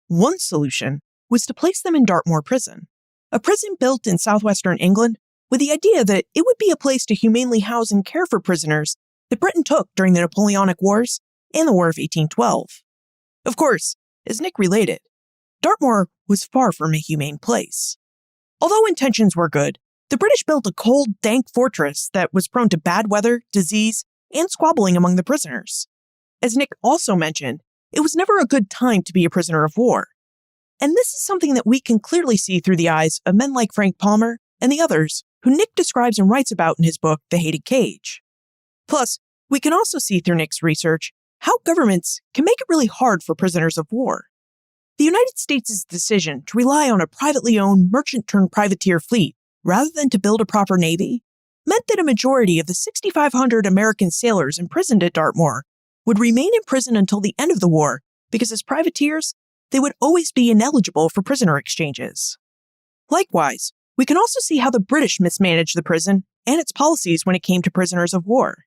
Speaker 2: One solution was to place them in Dartmoor Prison, a prison built in southwestern England with the idea that it would be a place to humanely house and care for prisoners that Britain took during the Napoleonic Wars and the War of 1812. Of course, as Nick related, Dartmoor was far from a humane place. Although intentions were good, the British built a cold, dank fortress that was prone to bad weather, disease, and squabbling among the prisoners. As Nick also mentioned, it was never a good time to be a prisoner of war. And this is something that we can clearly see through the eyes of men like Frank Palmer and the others who Nick describes and writes about in his book, The Hated Cage. Plus, we can also see through Nick's research how governments can make it really hard for prisoners of war. The United States' decision to rely on a privately owned merchant-turned-privateer fleet rather than to build a proper navy meant that a majority of the 6,500 American sailors imprisoned at Dartmoor would remain in prison until the end of the war because as privateers, they would always be ineligible for prisoner exchanges. Likewise, we can also see how the British mismanaged the prison and its policies when it came to prisoners of war.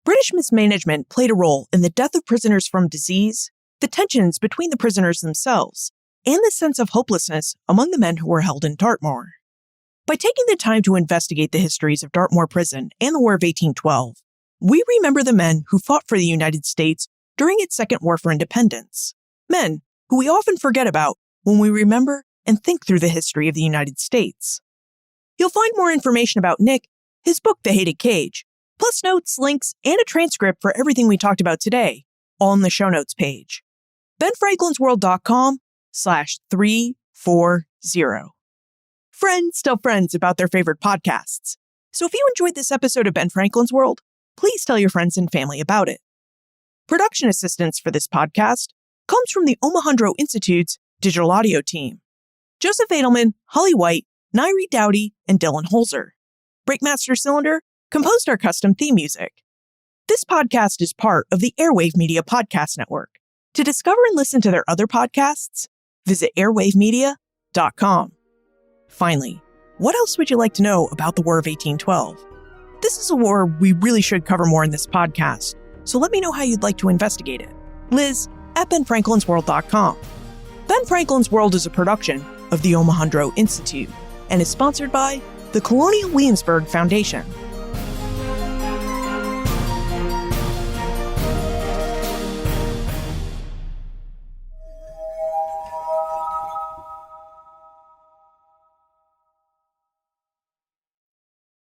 Speaker 2: British mismanagement played a role in the death of prisoners from disease, the tensions between the prisoners themselves, and the sense of hopelessness among the men who were held in Dartmoor. By taking the time to investigate the histories of Dartmoor Prison and the War of 1812, we remember the men who fought for the United States during its Second War for Independence, men who we often forget about when we remember and think through the history of the United States. You'll find more information about Nick, his book, The Hated Cage, plus notes, links, and a transcript for everything we talked about today, all in the show notes page. benfranklinsworld.com/340. Friends tell friends about their favorite podcasts. So if you enjoyed this episode of Ben Franklin's World, please tell your friends and family about it. Production assistance for this podcast comes from the Omohundro Institute's digital audio team. Joseph Edelman, Holly White, Nairi Dowdy, and Dylan Holzer. Breakmaster Cylinder composed our custom theme music. This podcast is part of the Airwave Media Podcast Network. To discover and listen to their other podcasts, visit airwavemedia.com. Finally, what else would you like to know about the War of 1812? This is a war we really should cover more in this podcast, so let me know how you'd like to investigate it. Liz at benfranklinsworld.com. Ben Franklin's World is a production of the Omohundro Institute and is sponsored by the Colonial Williamsburg Foundation.